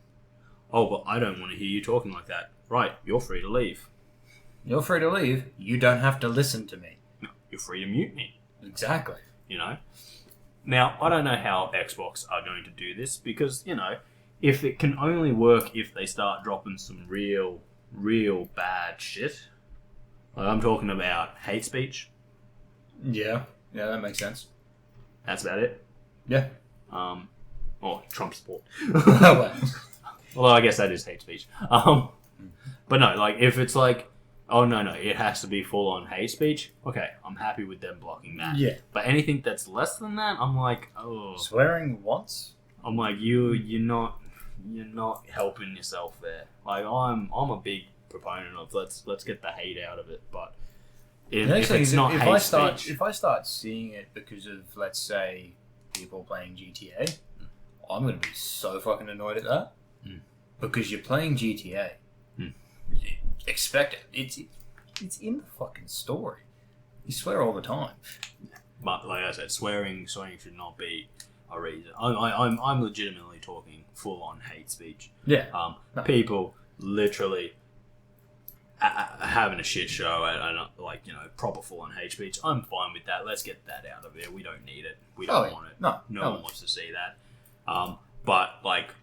Oh, but I don't want to hear you talking like that. Right, you're free to leave. You're free to leave. You don't have to listen to me. No, you're free to mute me. Exactly. You know? Now, I don't know how Xbox are going to do this because, you know, if it can only work if they start dropping some real bad shit. Like I'm talking about hate speech. Yeah, that makes sense. That's about it. Yeah. Or Trump support. Well. Although I guess that is hate speech. But no, like if it's like, oh no, it has to be full on hate speech. Okay, I'm happy with them blocking that. Yeah. But anything that's less than that, I'm like, oh. Swearing once? I'm like, you're not. you're not helping yourself there. Like I'm a big proponent of let's get the hate out of it, but if it's not hate speech, if I start seeing it because of, let's say, people playing GTA, I'm gonna be so fucking annoyed at that because you're playing GTA. Expect it. It's in the fucking story. You swear all the time. But like I said, swearing should not be a reason. I'm legitimately talking full on hate speech. Yeah. No. People literally having a shit show and like, you know, proper full on hate speech. I'm fine with that. Let's get that out of there. We don't need it. We don't want it. No one wants to see that. But like,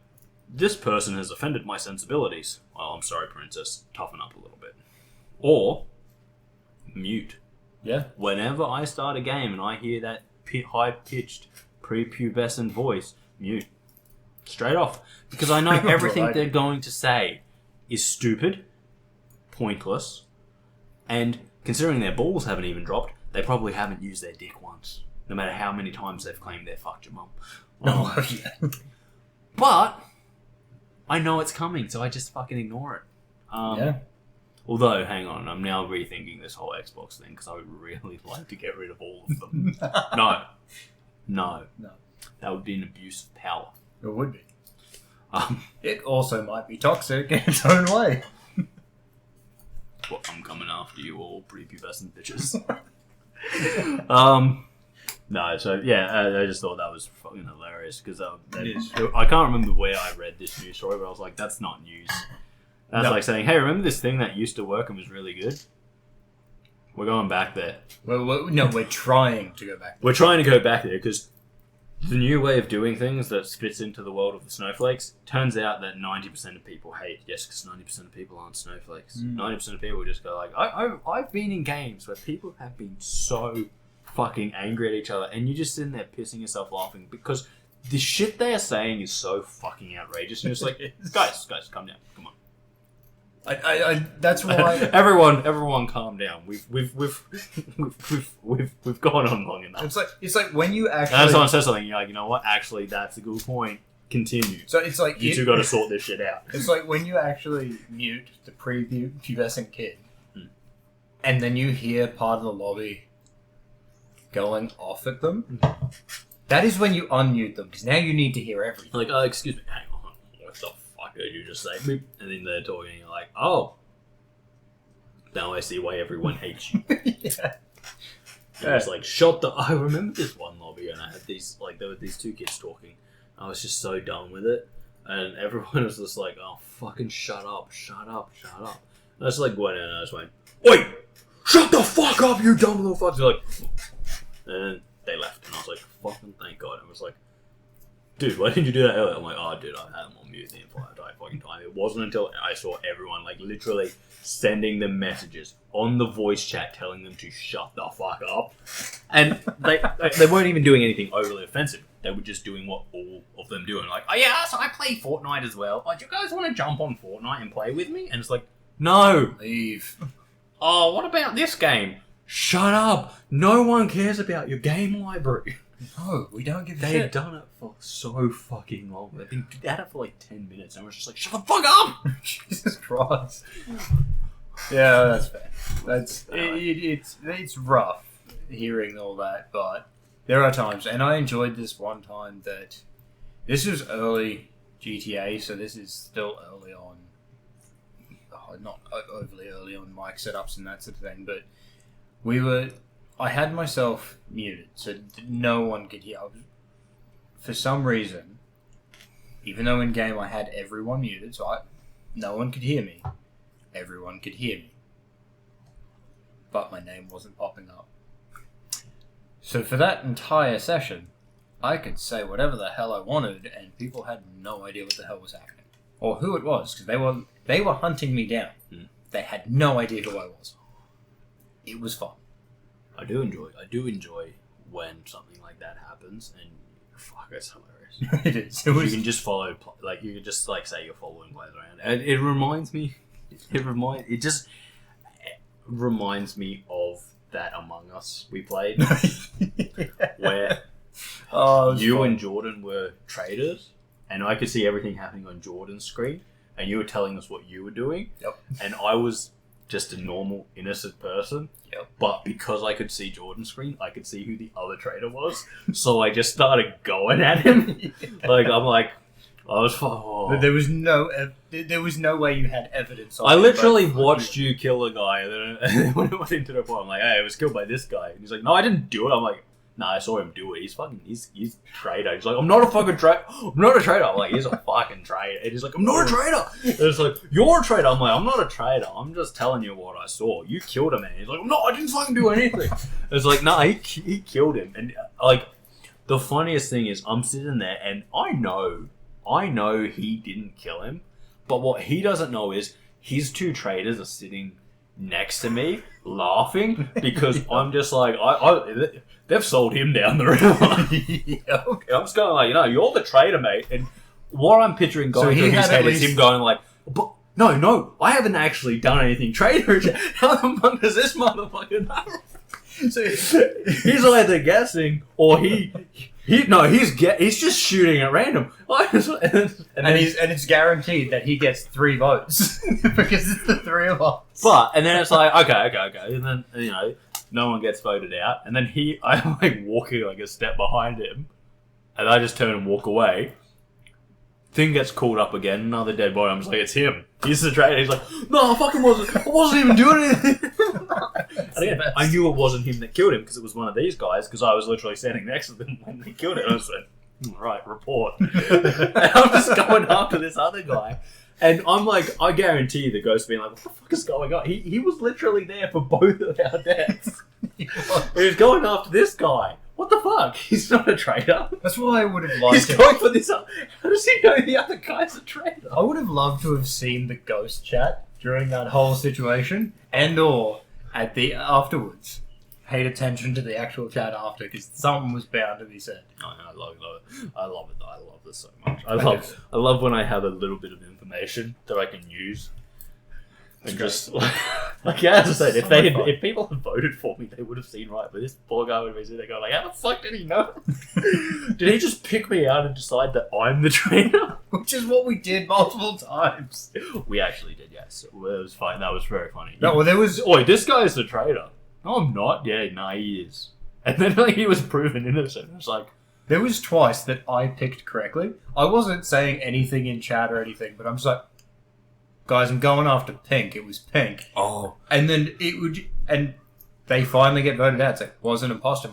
this person has offended my sensibilities. Well, I'm sorry, princess. Toughen up a little bit. Or mute. Yeah. Whenever I start a game and I hear that high-pitched, prepubescent voice, mute. Straight off. Because I know everything they're going to say is stupid, pointless, and considering their balls haven't even dropped, they probably haven't used their dick once. No matter how many times they've claimed they fucked your mum. But I know it's coming, so I just fucking ignore it. Yeah. Although, hang on, I'm now rethinking this whole Xbox thing because I would really like to get rid of all of them. No. That would be an abuse of power. It would be. It also might be toxic in its own way. Well, I'm coming after you all, prepubescent bitches. No, so yeah, I just thought that was fucking hilarious because I can't remember where I read this news story, but I was like, that's not news. That's like saying, hey, remember this thing that used to work and was really good? We're going back there. No, we're trying to go back there. We're trying to go back there because the new way of doing things that fits into the world of the snowflakes turns out that 90% of people hate. Yes, because 90% of people aren't snowflakes. 90% of people just go like, I've been in games where people have been so fucking angry at each other and you're just sitting there pissing yourself laughing because the shit they are saying is so fucking outrageous. And you're just like, guys, calm down. Come on. That's why everyone calm down. We've gone on long enough. It's like when you actually, and someone says something, you're like, you know what? Actually, that's a good point. Continue. So it's like you two got to sort this shit out. It's like when you actually mute the prepubescent kid, and then you hear part of the lobby going off at them. That is when you unmute them because now you need to hear everything. Like, excuse me, hang on. What the fuck did you just say? And then they're talking, and you're like, oh, now I see why everyone hates you. Yeah. It's like, shut the. I remember this one lobby, and I had these, like, there were these two kids talking. I was just so done with it, and everyone was just like, oh, fucking shut up. And I just like went in and I just went, oi, shut the fuck up, you dumb little fuck. They're like, and they left, and I was like, fucking thank God. I was like, dude, why didn't you do that earlier? I'm like, oh, dude, I had them on mute the entire fucking time. It wasn't until I saw everyone, like, literally sending them messages on the voice chat telling them to shut the fuck up. And they weren't even doing anything overly offensive. They were just doing what all of them do. And like, oh yeah, so I play Fortnite as well. Oh, do you guys want to jump on Fortnite and play with me? And it's like, no. Leave. Oh, what about this game? Shut up. No one cares about your game library. No, we don't give a They've shit. done it for so fucking long. They've been at it for like 10 minutes and we're just like, shut the fuck up! Jesus Christ. Yeah, that's fair. It's rough hearing all that, but there are times, and I enjoyed this one time that this was early GTA, so this is still early on. Not overly early on mic setups and that sort of thing, but I had myself muted so no one could hear. For some reason, even though in game I had everyone muted, so no one could hear me, everyone could hear me, but my name wasn't popping up. So for that entire session, I could say whatever the hell I wanted, and people had no idea what the hell was happening or who it was because they were hunting me down. They had no idea who I was. It was fun. I do enjoy when something like that happens, and fuck, it's hilarious. It is. You can just follow, like you can just like say you're following players around, and it reminds me of that Among Us we played, where you and Jordan were traders, and I could see everything happening on Jordan's screen, and you were telling us what you were doing. Yep. And I was just a normal, innocent person. Yep. But because I could see Jordan's screen, I could see who the other traitor was. So I just started going at him. I was. Oh. But there was no way you had evidence. I literally watched you kill a guy, and then when it went into the point, I'm like, "Hey, I was killed by this guy," and he's like, "No, I didn't do it." I'm like, "Nah, I saw him do it. He's a traitor." He's like, "I'm not a fucking traitor. I'm not a traitor." I'm like, "He's a fucking traitor." And he's like, "I'm not a traitor." And it's like, "You're a traitor." I'm like, "I'm not a traitor. I'm just telling you what I saw. You killed a man." He's like, "No, I didn't fucking do anything." It's like, "Nah, he killed him." And like, the funniest thing is, I'm sitting there, and I know he didn't kill him, but what he doesn't know is his two traitors are sitting next to me laughing because I'm just like, they've sold him down the river. I'm just going like, you're the traitor, mate. And what I'm picturing going through his head is him going like, but no, I haven't actually done anything traitorous. How the fuck does this motherfucker know? So he's either guessing or he's just shooting at random. and it's guaranteed that he gets 3 votes because it's the 3 of us. And then it's like, okay, and then no one gets voted out, and then I'm like walking like a step behind him, and I just turn and walk away. Thing gets called up again, another dead body. I'm just like, it's him. He's the traitor. He's like, no, I wasn't even doing anything. And again, I knew it wasn't him that killed him because it was one of these guys, because I was literally standing next to them when they killed him. I was like, right, report. And I'm just going after this other guy. And I'm like, I guarantee you the ghost being like, what the fuck is going on? He was literally there for both of our deaths. He was going after this guy. What the fuck? He's not a traitor. That's why I would have liked He's going for this. How does he know the other guy's a traitor? I would have loved to have seen the ghost chat during that whole situation, or at the afterwards. Paid attention to the actual chat after, because something was bound to be said. I love it. I love this so much. I love when I have a little bit of information that I can use. And just like as I said, if people had voted for me, they would have seen right. But this poor guy would have been sitting there going like, "How the fuck did he know? Did he just pick me out and decide that I'm the traitor?" Which is what we did multiple times. We actually did, yes. It was fine. That was very funny. No, well, there was. Oi, this guy is the traitor. No, I'm not. Yeah, nah, he is. And then like he was proven innocent. It's like there was twice that I picked correctly. I wasn't saying anything in chat or anything, but I'm just like, guys, I'm going after pink. It was pink. Oh. And then and they finally get voted out. It's like, was an imposter.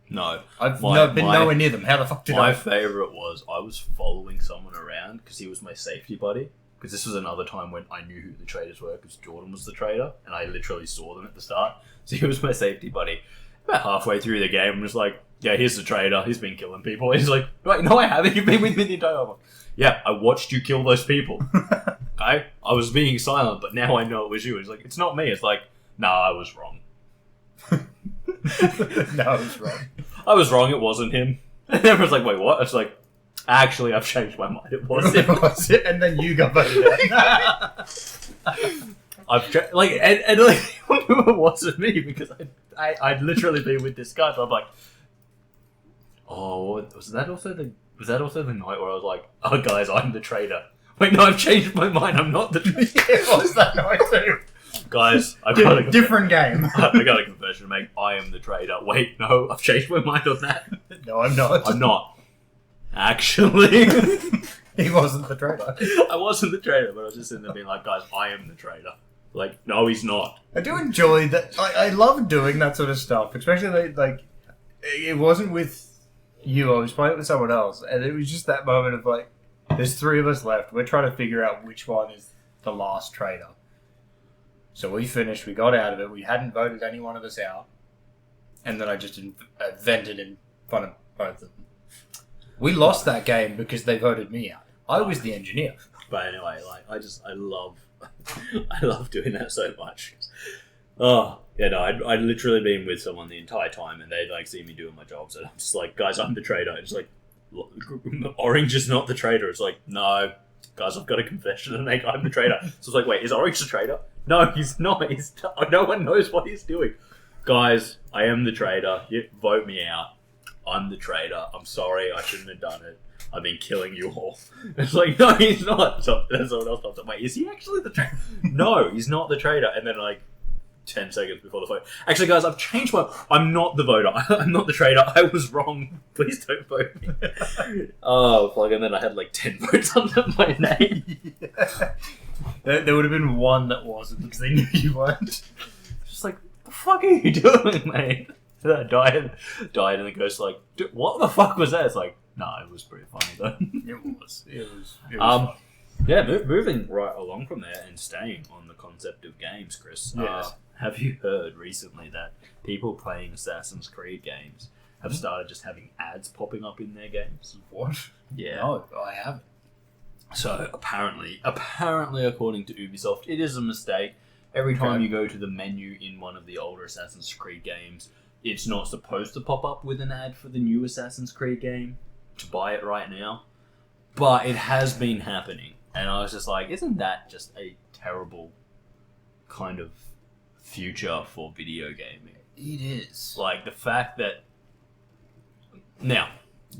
No. I've been nowhere near them. How the fuck did My favourite was I was following someone around because he was my safety buddy. Because this was another time when I knew who the traitors were because Jordan was the traitor. And I literally saw them at the start. So he was my safety buddy. About halfway through the game, I'm just like, yeah, here's the traitor. He's been killing people. And he's like, wait, no, I haven't. You've been with me the entire time. Yeah, I watched you kill those people. Okay? I was being silent, but now I know it was you. It's like, it's not me. It's like, nah, I was wrong. No, I was wrong. I was wrong. It wasn't him. And everyone's like, wait, what? It's like, actually, I've changed my mind. It was him. And then you got voted out. And like, I knew it wasn't me because I'd literally been with this guy. So I'm like, oh, was that also the night where I was like, oh guys, I'm the traitor. Wait, no, I've changed my mind. I'm not the traitor. It was that night too. Guys, I've got a different game. I got a confession to make. I am the traitor. Wait, no, I've changed my mind on that. No, I'm not. I'm not. Actually. He wasn't the traitor. I wasn't the traitor, but I was just sitting there being like, guys, I am the traitor. Like, no, he's not. I do enjoy that. I love doing that sort of stuff, especially like it wasn't with you. I was playing it with someone else, and it was just that moment of like, there's 3 of us left. We're trying to figure out which one is the last traitor. So we finished. We got out of it. We hadn't voted any one of us out, and then I just vented in front of both of them. We lost that game because they voted me out. I was the engineer. But anyway, like I love doing that so much. Oh, yeah, no, I'd literally been with someone the entire time and they'd like see me doing my jobs and I'm just like, guys, I'm the traitor. It's like, Orange is not the traitor. It's like, no, guys, I've got a confession to make. I'm the traitor. So it's like, wait, is Orange the traitor? No, he's not. No one knows what he's doing. Guys, I am the traitor. You vote me out. I'm the traitor. I'm sorry. I shouldn't have done it. I've been killing you all. It's like, no, he's not. So then someone else pops up. Wait, is he actually the traitor? No, he's not the traitor. And then like 10 seconds before the vote. Actually, guys, I've changed my... I'm not the voter. I'm not the traitor. I was wrong. Please don't vote me. Oh, fuck. And then I had like 10 votes under my name. There would have been one that wasn't because they knew you weren't. Just like, what the fuck are you doing, mate? And I died, and the ghost like, what the fuck was that? It's like, nah, it was pretty funny though. It was fun. Yeah, moving right along from there and staying on the concept of games, Kris. Yes. Have you heard recently that people playing Assassin's Creed games have started just having ads popping up in their games? What? Yeah. No, I haven't. So apparently, according to Ubisoft, it is a mistake. Every time you go to the menu in one of the older Assassin's Creed games, it's not supposed to pop up with an ad for the new Assassin's Creed game to buy it right now. But it has been happening. And I was just like, isn't that just a terrible kind of future for video gaming? It is. Like, the fact that... Now,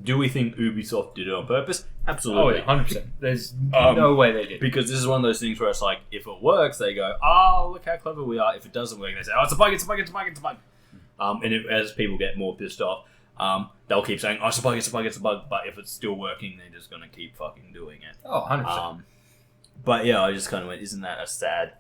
do we think Ubisoft did it on purpose? Absolutely. Oh, yeah, 100%. There's no way they did. Because this is one of those things where it's like, if it works, they go, oh, look how clever we are. If it doesn't work, they say, oh, it's a bug, it's a bug, it's a bug, it's a bug. As people get more pissed off, they'll keep saying, oh, it's a bug, it's a bug, it's a bug. But if it's still working, they're just going to keep fucking doing it. Oh, 100%. But yeah, I just kind of went, isn't that a sad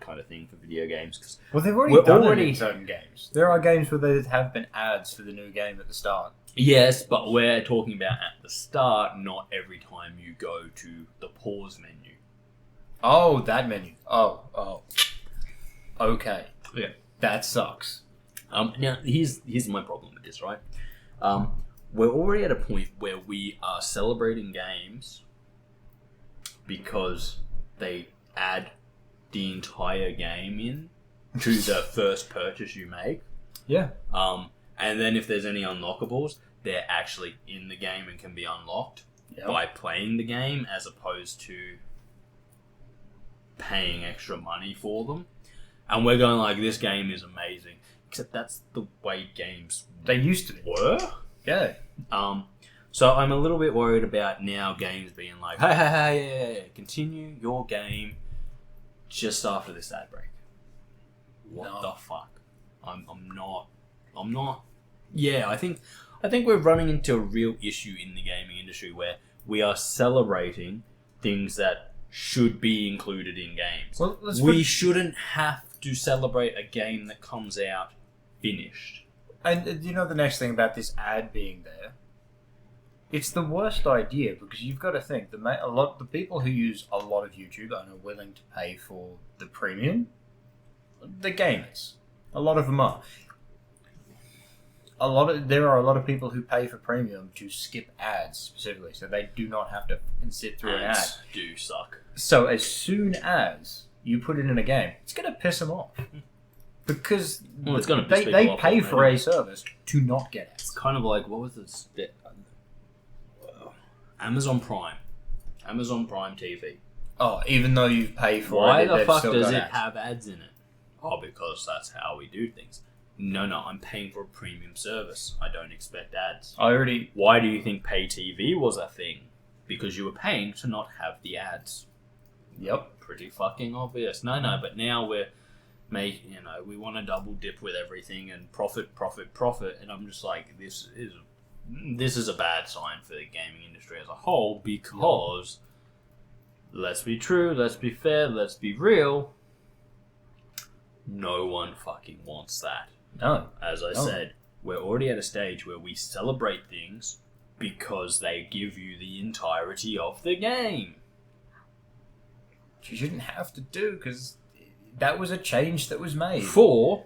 kind of thing for video games? Cause well, they've already done it in certain games. There are games where there have been ads for the new game at the start. Yes, but we're talking about at the start, not every time you go to the pause menu. Oh, that menu. Oh. Okay. Yeah. That sucks. Now, here's my problem with this, right? We're already at a point where we are celebrating games because they add the entire game in to the first purchase you make. Yeah. And then if there's any unlockables, they're actually in the game and can be unlocked by playing the game as opposed to paying extra money for them. And we're going like, this game is amazing. Except that's the way games they used to were. Yeah. So I'm a little bit worried about now games being like, hey, continue your game just after this ad break. What the fuck? I'm not. Yeah, I think we're running into a real issue in the gaming industry where we are celebrating things that should be included in games. Well, we shouldn't have to celebrate a game that comes out finished. And you know the next thing about this ad being there? It's the worst idea because you've got to think the people who use a lot of YouTube and are willing to pay for the premium, the gamers. A lot of them are. There are a lot of people who pay for premium to skip ads specifically, so they do not have to sit through an ad. Ads do suck. So as soon as you put it in a game, it's going to piss them off because it's going to piss they people off pay already. for a service to not get ads. It's kind of like, what was this? Amazon Prime TV. Oh, even though you pay for Why it, the they've fuck still does got it ads. have ads in it? Oh, because that's how we do things. No, I'm paying for a premium service. I don't expect ads. Why do you think pay TV was a thing? Because you were paying to not have the ads. Yep. Pretty fucking obvious. No, but now we're making, we want to double dip with everything and profit, and I'm just like, this is a bad sign for the gaming industry as a whole because, let's be true, let's be fair, let's be real, no one fucking wants that. No. As I said, we're already at a stage where we celebrate things because they give you the entirety of the game. You shouldn't have to do because that was a change that was made. For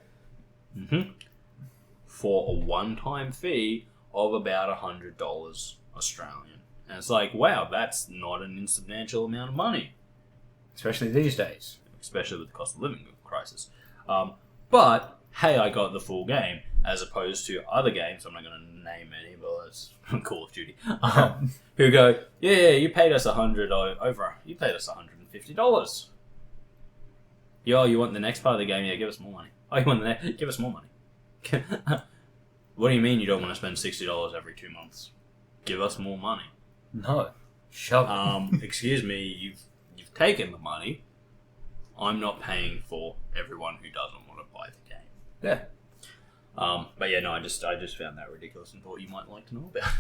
a one-time fee of about $100 Australian. And it's like, wow, that's not an insubstantial amount of money. Especially these days. Especially with the cost of living crisis. But, hey, I got the full game, as opposed to other games, I'm not going to name any, but it's Call of Duty, who go, yeah, you paid us you paid us $150. Yo, you want the next part of the game? Yeah, give us more money. Oh, you want the next? Give us more money. What do you mean you don't want to spend $60 every 2 months? Give us more money. No. Shut up. Excuse me, you've taken the money. I'm not paying for everyone who doesn't want to buy the game. Yeah. But yeah, no, I just found that ridiculous and thought you might like to know about it.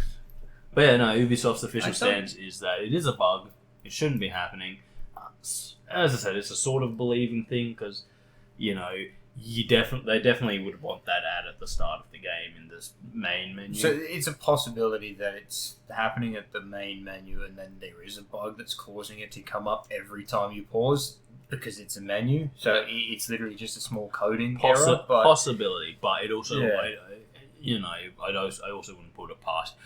But yeah, no, Ubisoft's official stance is that it is a bug. It shouldn't be happening. As I said, it's a sort of believing thing because, you know, they definitely would want that ad at the start of the game in this main menu. So it's a possibility that it's happening at the main menu and then there is a bug that's causing it to come up every time you pause because it's a menu. So it's literally just a small coding error. But possibility, but it also, I also wouldn't put it past.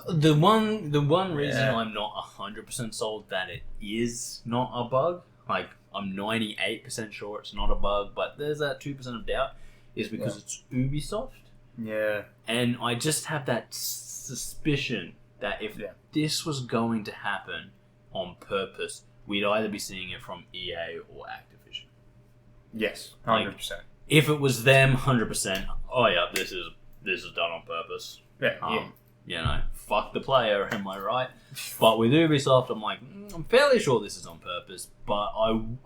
The one reason I'm not 100% sold that it is not a bug, like I'm 98% sure it's not a bug, but there's that 2% of doubt, is because it's Ubisoft. Yeah. And I just have that suspicion that if this was going to happen on purpose, we'd either be seeing it from EA or Activision. Yes, 100%. If it was them, 100%. Oh yeah, this is done on purpose. Yeah. You know, fuck the player, am I right? But with Ubisoft, I'm like, I'm fairly sure this is on purpose, but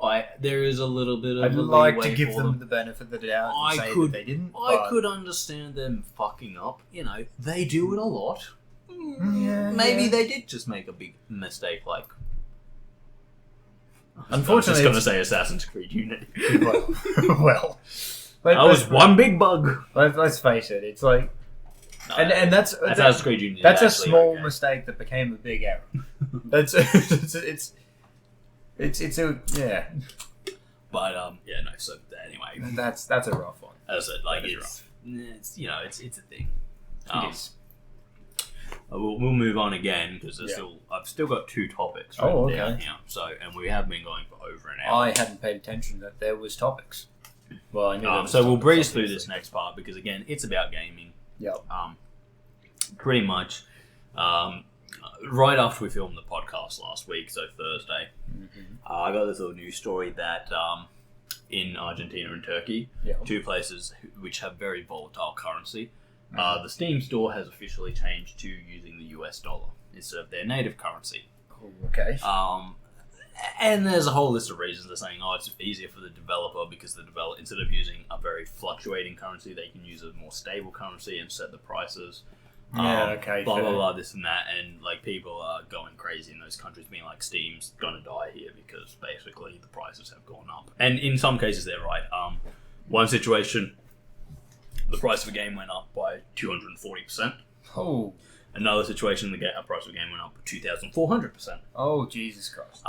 I there is a little bit of I'd like to give them the benefit of the doubt and say that they didn't. I could understand them fucking up. You know, they do it a lot. Maybe they did just make a big mistake, like... Unfortunately, I was just going to say Assassin's Creed Unity. well, that was one big bug. Let's face it, it's like... No, and that's Creed Unity. That's a small mistake that became a big error. That's it's a But no. So anyway, that's a rough one. As I said, like it's a thing. It is. We'll move on again because I've still got 2 topics written down here. So and we have been going for over an hour. I hadn't paid attention that there was topics. Well, I knew. So we'll breeze through this next part because again, it's about gaming. Yep. Pretty much. Right after we filmed the podcast last week, so Thursday, I got this little news story that in Argentina and Turkey, 2 places which have very volatile currency, the Steam store has officially changed to using the US dollar instead of their native currency. Okay. And there's a whole list of reasons. They're saying, it's easier for the developer because instead of using a very fluctuating currency, they can use a more stable currency and set the prices. Blah, blah, blah, this and that. And, like, people are going crazy in those countries, being like, Steam's gonna die here because, basically, the prices have gone up. And in some cases, they're right. One situation, the price of a game went up by 240%. Oh. Another situation, the price of a game went up by 2,400%. Oh, Jesus Christ.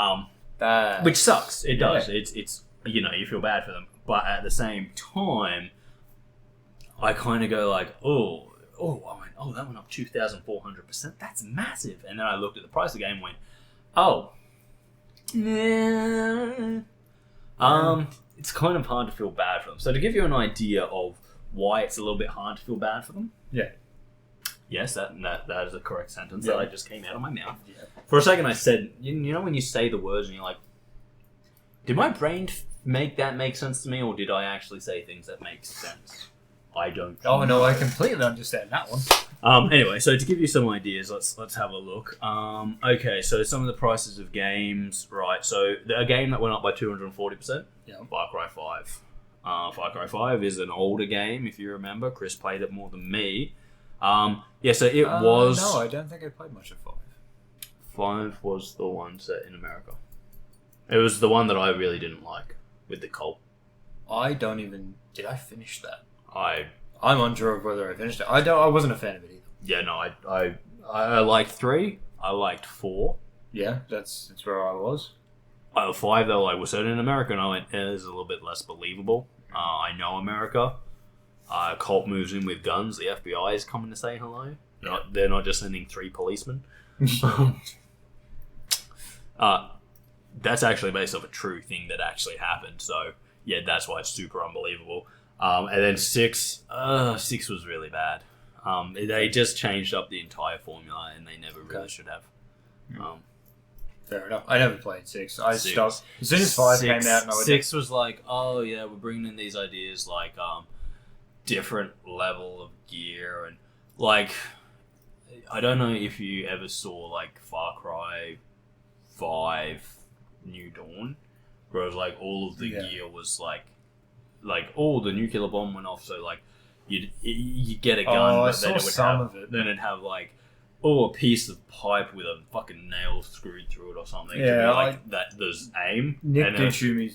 Which sucks. It does. It's you feel bad for them. But at the same time, I kind of go like, that went up 2,400%. That's massive. And then I looked at the price of the game and went, it's kind of hard to feel bad for them. So to give you an idea of why it's a little bit hard to feel bad for them. Yeah. Yes, that is a correct sentence that I just came out of my mouth. Yeah. For a second I said, you know when you say the words and you're like, did my brain make sense to me, or did I actually say things that make sense? I don't know. Oh no, I completely understand that one. Anyway, so to give you some ideas, let's have a look. Okay, so some of the prices of games, right? So a game that went up by 240%, Far Cry 5. Far Cry 5 is an older game, if you remember. Kris played it more than me. So it was... No, I don't think I played much of 5. 5 was the one set in America. It was the one that I really didn't like, with the cult. Did I finish that? I'm unsure of whether I finished it. I wasn't a fan of it either. Yeah, no, I liked 3. I liked 4. Yeah, that's where I was. 5 though, like was set in America, and I went, this is a little bit less believable. I know America. Cult moves in with guns. The FBI is coming to say hello. Yeah. They're not just sending 3 policemen. That's actually based off a true thing that actually happened. So yeah, that's why it's super unbelievable. And then 6 was really bad. They just changed up the entire formula, and they never really should have. Fair enough. I never played 6. I stopped as soon as 5 came out. And 6 was like, we're bringing in these ideas like different level of gear and like I don't know if you ever saw like Far Cry 5 New Dawn, where it was like all of the gear was like the nuclear bomb went off, so like you get a gun, but then it'd have like a piece of pipe with a fucking nail screwed through it or something. Yeah, like that. There's aim. Nick did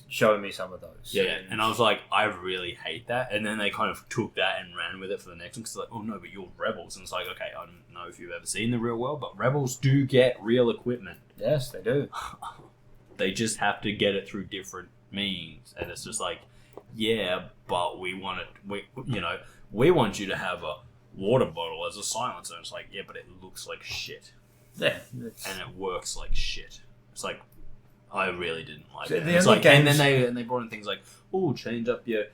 show me some of those. Yeah, and I was like, I really hate that. And then they kind of took that and ran with it for the next one because like, oh no, but you're rebels, and it's like, okay, I don't know if you've ever seen the real world, but rebels do get real equipment. Yes, they do. They just have to get it through different means, and it's just like, yeah, but we want you to have a water bottle as a silencer. It's like, yeah, but it looks like shit. Yeah, and it works like shit. It's like, I really didn't like it. It's like, and then they brought in things like, oh, change up your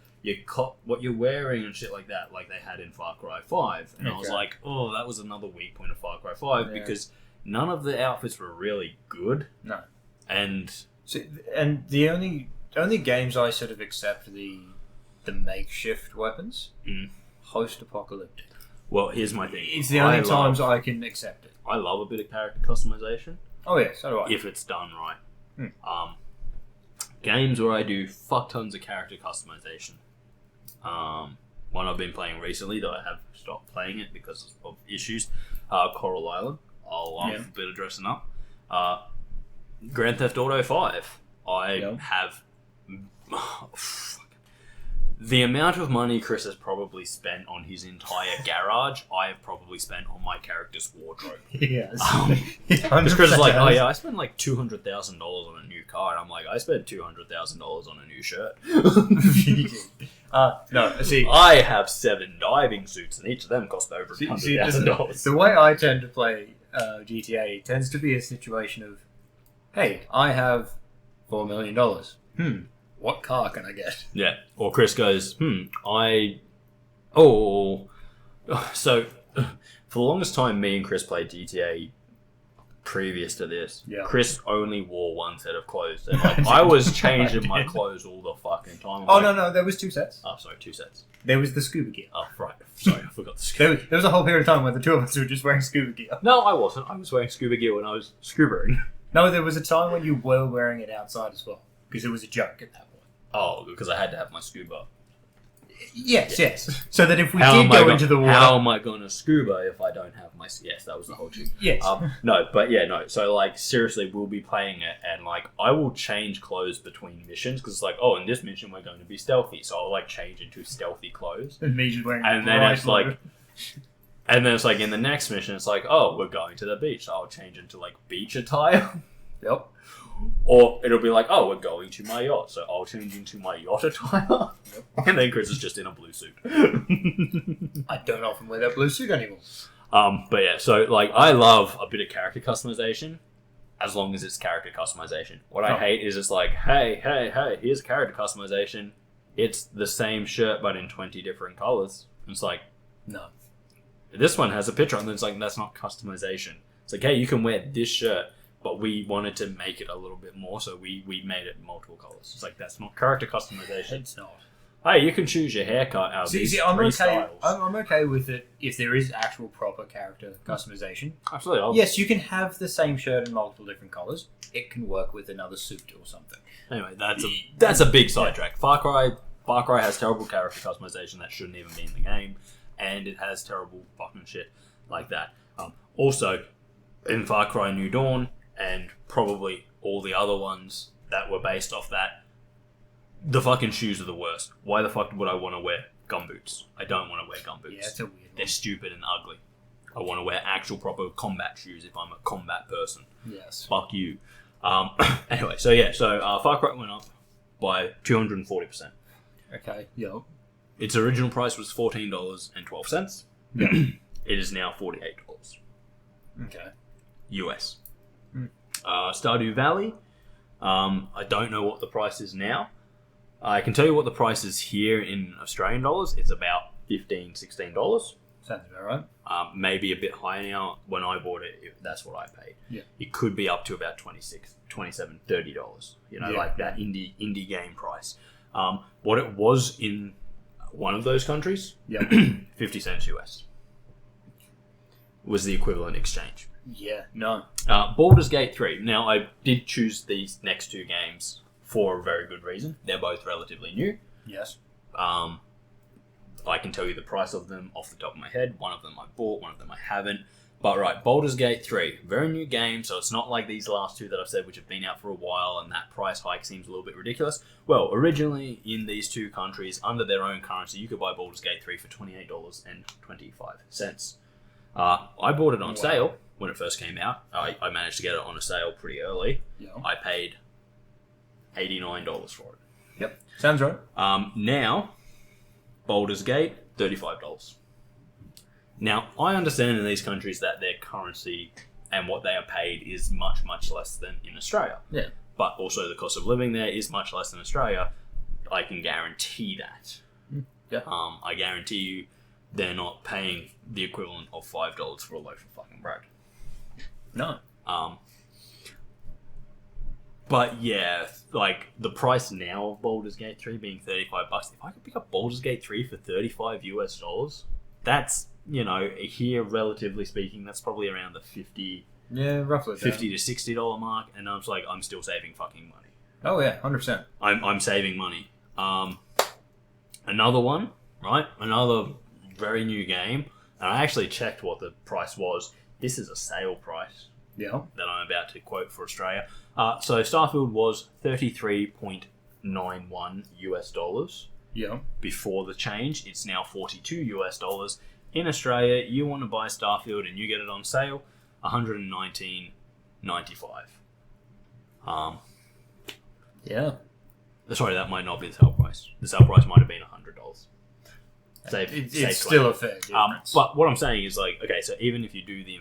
what you're wearing and shit like that, like they had in Far Cry 5. And I was like, oh, that was another weak point of Far Cry 5 because none of the outfits were really good. No. And the only games I sort of accept the makeshift weapons, post-apocalyptic. Well, here's my thing. It's the only times I can accept it. I love a bit of character customization. Oh yeah, so do I. If it's done right. Games where I do fuck tons of character customization. One I've been playing recently, though I have stopped playing it because of issues. Coral Island. I'll love a bit of dressing up. Grand Theft Auto 5. I have... The amount of money Kris has probably spent on his entire garage, I have probably spent on my character's wardrobe. Yes. Because Kris is like, oh yeah, I spent like $200,000 on a new car. And I'm like, I spent $200,000 on a new shirt. No, see... I have 7 diving suits, and each of them cost over $100,000. The way I tend to play GTA tends to be a situation of, hey, I have $4 million. What car can I get? Yeah. Or Kris goes, so for the longest time, me and Kris played GTA previous to this. Yeah. Kris only wore one set of clothes. And like, I was changing my clothes all the fucking time. No, there was 2 sets. Oh, sorry, 2 sets. There was the scuba gear. Oh, right. Sorry, I forgot the scuba gear. There was a whole period of time where the two of us were just wearing scuba gear. No, I wasn't. I was wearing scuba gear when I was scubaing. No, there was a time when you were wearing it outside as well. Because it was a joke at that point. Oh, because I had to have my scuba. Yes. So that if we did go into the water... How am I going to scuba if I don't have my... Yes, that was the whole thing. Yes. No. So, like, seriously, we'll be playing it, and, like, I will change clothes between missions, because it's like, oh, in this mission we're going to be stealthy, so I'll, like, change into stealthy clothes. And me just wearing... And then it's like... And then it's like, in the next mission, it's like, oh, we're going to the beach, so I'll change into, like, beach attire. Yep. Or it'll be like, oh, we're going to my yacht, so I'll change into my yacht attire. Yep. And then Kris is just in a blue suit. I don't often wear that blue suit anymore. But yeah, so like I love a bit of character customization, as long as it's character customization. What I hate is it's like, hey, here's character customization. It's the same shirt but in 20 different colors. It's like, no. This one has a picture on it. It's like, that's not customization. It's like, hey, you can wear this shirt, but we wanted to make it a little bit more, so we made it multiple colors. It's like, that's not character customization. It's not. Hey, you can choose your haircut out of these three styles. I'm okay with it if there is actual proper character customization. Absolutely. Yes, you can have the same shirt in multiple different colors. It can work with another suit or something. Anyway, that's a big sidetrack. Far Cry has terrible character customization that shouldn't even be in the game, and it has terrible fucking shit like that. Also, in Far Cry New Dawn, and probably all the other ones that were based off that, the fucking shoes are the worst. Why the fuck would I want to wear gumboots? I don't want to wear gumboots. Yeah, it's a weird one. They're stupid and ugly. I want to wear actual proper combat shoes if I'm a combat person. Yes. Fuck you. Anyway, so Far Cry went up by 240%. Okay, yeah. Its original price was $14.12. Yeah. It is now $48. Okay. US. Stardew Valley. I don't know what the price is now. I can tell you what the price is here in Australian dollars. It's about $15, $16. Sounds about right. Maybe a bit higher now. When I bought it, that's what I paid. Yeah. It could be up to about $26, $27, $30. Like that indie game price. What it was in one of those countries, 50 cents US. was the equivalent exchange. Yeah, no. Baldur's Gate 3. Now, I did choose these next two games for a very good reason. They're both relatively new. Yes. I can tell you the price of them off the top of my head. One of them I bought, one of them I haven't. But right, Baldur's Gate 3, very new game, so it's not like these last two that I've said which have been out for a while and that price hike seems a little bit ridiculous. Well, originally in these two countries, under their own currency, you could buy Baldur's Gate 3 for $28.25. I bought it on sale when it first came out. I managed to get it on a sale pretty early. Yeah. I paid $89 for it. Yep, sounds right. Now, Baldur's Gate, $35. Now, I understand in these countries that their currency and what they are paid is much, much less than in Australia. Yeah. But also the cost of living there is much less than Australia. I can guarantee that. Yeah. I guarantee you they're not paying the equivalent of $5 for a loaf of fucking bread. No. But yeah, like the price now of Baldur's Gate 3 being $35, if I could pick up Baldur's Gate 3 for $35 that's, you know, here relatively speaking, that's probably around the $50 roughly to $60 mark, and I was like, I'm still saving fucking money. Oh yeah, 100%. I'm saving money. Another one, right? Another very new game, and I actually checked what the price was. This is a sale price. Yeah. That I'm about to quote for Australia. So Starfield was $33.91 Yeah. before the change. It's now $42. In Australia, you want to buy Starfield and you get it on sale, $119.95. Yeah. Sorry, that might not be the sale price. The sale price might have been $100. It's still a fair difference. But what I'm saying is, like, okay, so even if you do the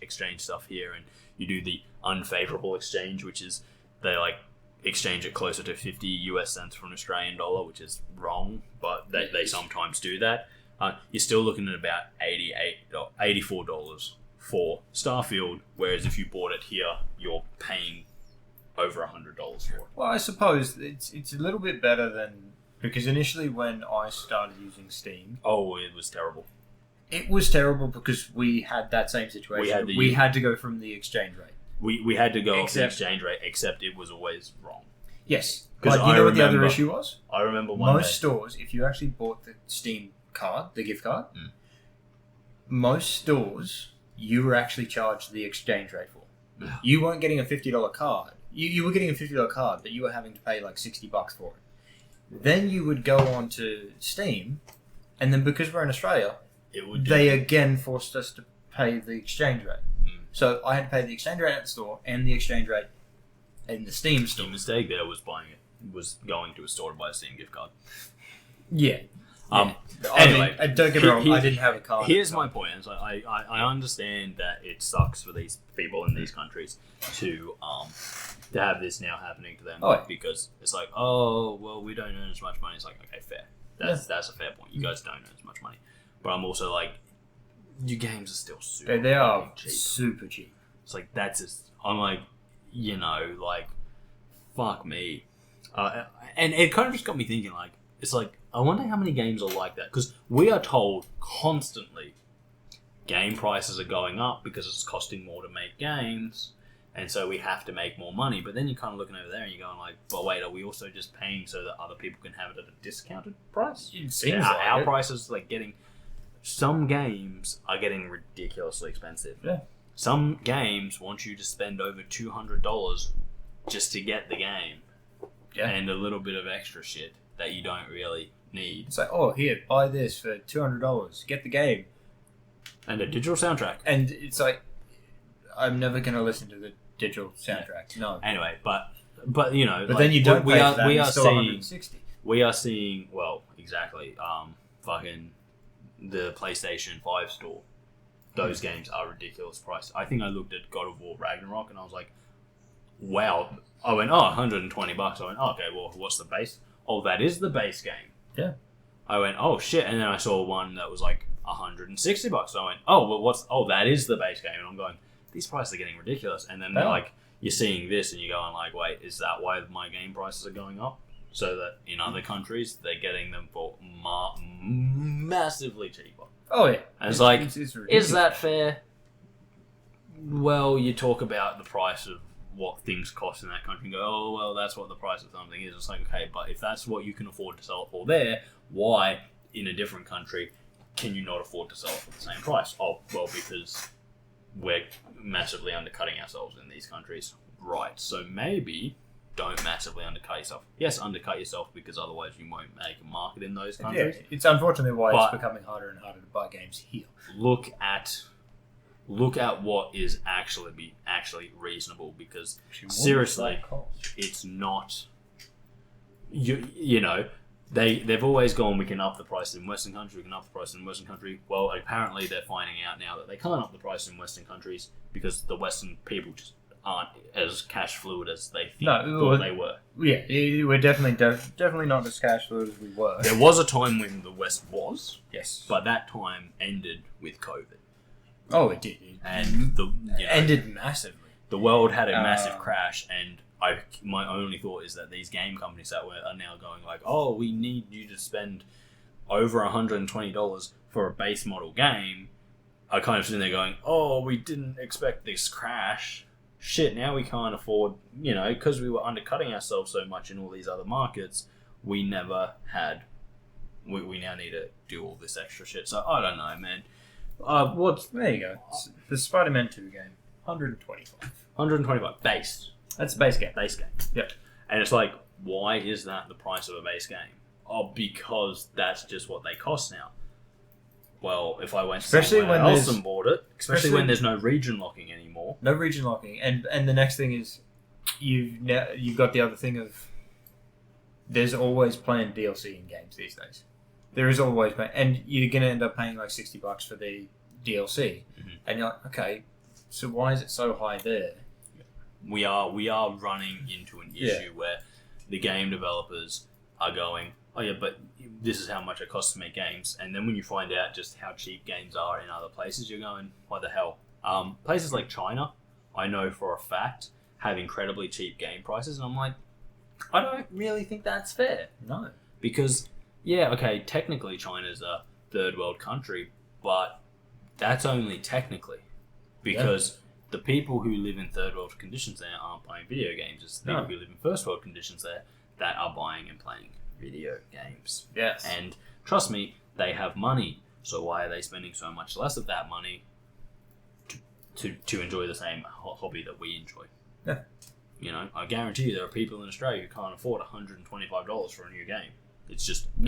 exchange stuff here and you do the unfavorable exchange, which is they like exchange it closer to 50 US cents for an Australian dollar, which is wrong, but they sometimes do that. You're still looking at about $84 for Starfield, whereas if you bought it here, you're paying over $100 for it. Well, I suppose it's a little bit better than... Because initially when I started using Steam... Oh, it was terrible. It was terrible because we had that same situation. We had to go from the exchange rate. We had to go off the exchange rate, except it was always wrong. Yes. But you know what the other issue was? I remember most stores, if you actually bought the Steam card, the gift card, most stores, you were actually charged the exchange rate for. You weren't getting a $50 card. You were getting a $50 card, but you were having to pay like $60 for it. Then you would go on to Steam, and then because we're in Australia, they again forced us to pay the exchange rate. So I had to pay the exchange rate at the store and the exchange rate in the Steam store. The mistake there was going to a store to buy a Steam gift card. Yeah. Anyway, don't get me wrong, I didn't have a card. Here's my point. Is I understand that it sucks for these people in these countries to have this now happening to them because it's like, oh, well, we don't earn as much money. It's like, okay, fair. That's a fair point. You guys don't earn as much money. But I'm also like, your games are still super They are cheap. Super cheap. It's like, that's just, I'm like, you know, like, fuck me. And it kind of just got me thinking, like, it's like, I wonder how many games are like that. Because we are told constantly game prices are going up because it's costing more to make games. And so we have to make more money. But then you're kind of looking over there and you're going like, but wait, are we also just paying so that other people can have it at a discounted price? It seems like our prices, like getting... Some games are getting ridiculously expensive. Yeah. Some games want you to spend over $200 just to get the game. Yeah. And a little bit of extra shit that you don't really need. It's like, oh, here, buy this for $200. Get the game. And a digital soundtrack. And it's like, I'm never going to listen to the digital soundtrack. No. Anyway, but you know, but then you don't. We are seeing. We are seeing. Well, exactly. Fucking the PlayStation 5 store. Those games are ridiculous price. I think I looked at God of War Ragnarok and I was like, wow. I went, oh, $120. I went, oh, okay. Well, what's the base? Oh, that is the base game. Yeah. I went, oh shit, and then I saw one that was like $160. So I went, oh, well, that is the base game, and I'm going, these prices are getting ridiculous. And then they're like, you're seeing this, and you're going like, wait, is that why my game prices are going up? So that in other countries they're getting them for massively cheaper. Oh yeah, And it's like, it's is that fair? Well, you talk about the price of what things cost in that country and go, oh, well, that's what the price of something is. It's like, okay, but if that's what you can afford to sell it for there, why, in a different country, can you not afford to sell it for the same price? Oh, well, because we're massively undercutting ourselves in these countries. Right, so maybe don't massively undercut yourself. Yes, undercut yourself because otherwise you won't make a market in those countries. Yeah, it's unfortunately why it's becoming harder and harder to buy games here. Look at what is actually reasonable, because seriously, it's not. You know, they've always gone, we can up the price in Western country, we can up the price in Western country. Well, apparently they're finding out now that they can't up the price in Western countries because the Western people just aren't as cash fluid as they thought they were. Yeah, we're definitely not as cash fluid as we were. There was a time when the West was, yes, but that time ended with COVID. Oh, it did, and ended massively. The world had a massive crash, and my only thought is that these game companies that are now going like, oh, we need you to spend over $120 for a base model game, are kind of sitting there going, oh, we didn't expect this crash. Shit, now we can't afford, because we were undercutting ourselves so much in all these other markets, we never had, we now need to do all this extra shit. So I don't know, man. There you go. The Spider-Man 2 game, $125. Base. That's a base game. Yep. And it's like, why is that the price of a base game? Oh, because that's just what they cost now. Well, if I went somewhere else and bought it, especially when there's no region locking anymore. No region locking, and the next thing is, you've got the other thing of, there's always planned DLC in games these days. There is always, and you're gonna end up paying like $60 for the DLC, and you're like, okay, so why is it so high there? We are running into an issue where the game developers are going, oh yeah, but this is how much it costs to make games, and then when you find out just how cheap games are in other places, you're going, what the hell? Places like China, I know for a fact, have incredibly cheap game prices, and I'm like, I don't really think that's fair. No. Because, yeah, okay, technically China's a third world country, but that's only technically. Because the people who live in third world conditions there aren't buying video games. It's the people who live in first world conditions there that are buying and playing video games. Yes. And trust me, they have money. So why are they spending so much less of that money to enjoy the same hobby that we enjoy? Yeah. I guarantee you there are people in Australia who can't afford $125 for a new game. It's just in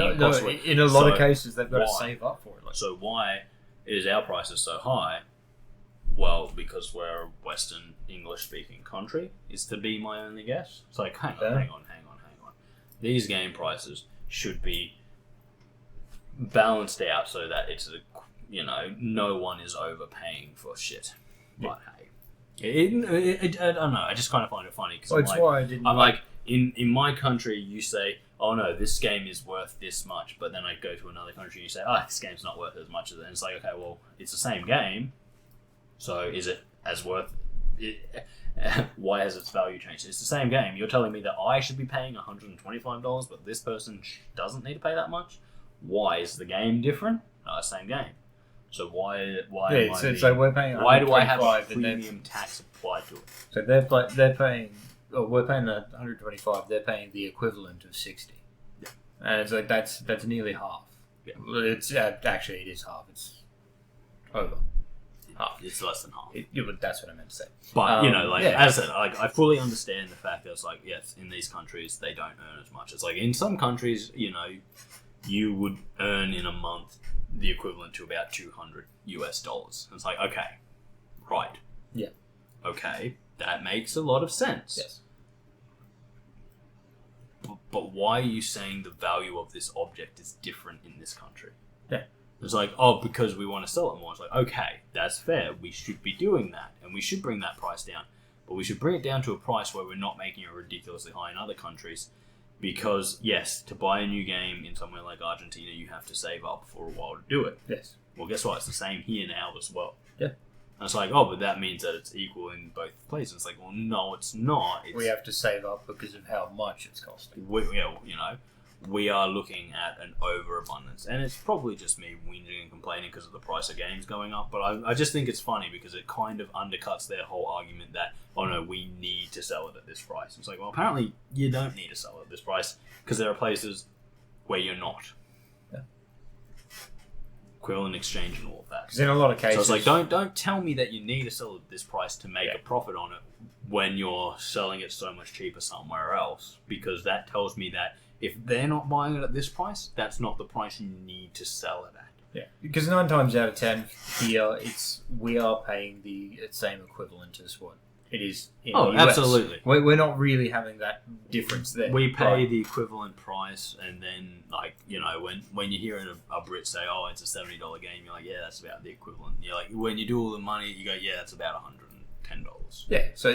a lot of cases they've got to save up for it. So why is our prices so high? Well, because we're a Western English-speaking country, is to be my only guess. It's like, hang on. These game prices should be balanced out so that it's, no one is overpaying for shit. Yeah. But hey, I don't know. I just kind of find it funny because in my country, you say, oh no, this game is worth this much, but then I go to another country and you say, oh, this game's not worth as much as it. And it's like, okay, well, it's the same game. So is it as worth it? Why has its value changed? It's the same game. You're telling me that I should be paying $125, but this person doesn't need to pay that much? Why is the game different? No, it's the same game. So why we're paying. Why do I have a premium tax applied to it? So they're paying. We're paying $125. They're paying the equivalent of $60. Yeah. And it's like that's nearly half. Yeah. It's actually it is half. It's over. Half. It's less than half. That's what I meant to say. But as I said, I fully understand the fact that it's like, yes, in these countries they don't earn as much. It's like in some countries, you would earn in a month the equivalent to about $200 US. It's like, okay, right, yeah, okay, that makes a lot of sense. Yes. But why are you saying the value of this object is different in this country? Yeah. It's like, oh, because we want to sell it more. It's like, okay, that's fair. We should be doing that, and we should bring that price down. But we should bring it down to a price where we're not making it ridiculously high in other countries. Because, yes, to buy a new game in somewhere like Argentina, you have to save up for a while to do it. Yes. Well, guess what? It's the same here now as well. Yeah. And it's like, oh, but that means that it's equal in both places. It's like, well, no, it's not. We have to save up because of how much it's costing. we are looking at an overabundance, and it's probably just me whinging and complaining because of the price of games going up. But I just think it's funny because it kind of undercuts their whole argument that, oh no, we need to sell it at this price. It's like, well, apparently you don't need to sell it at this price because there are places where you're not. Yeah. Equivalent exchange and all of that. Because in a lot of cases, so it's like, don't tell me that you need to sell it at this price to make a profit on it when you're selling it so much cheaper somewhere else, because that tells me that if they're not buying it at this price, that's not the price you need to sell it at. Yeah, because 9 times out of 10 here, we are paying the same equivalent as what it is in the US. Absolutely. We're not really having that difference there. We pay the equivalent price, and then, like, you know, when you hear a Brit say, oh, it's a $70 game, you're like, yeah, that's about the equivalent. You're like, when you do all the money, you go, yeah, that's about $110. Yeah, so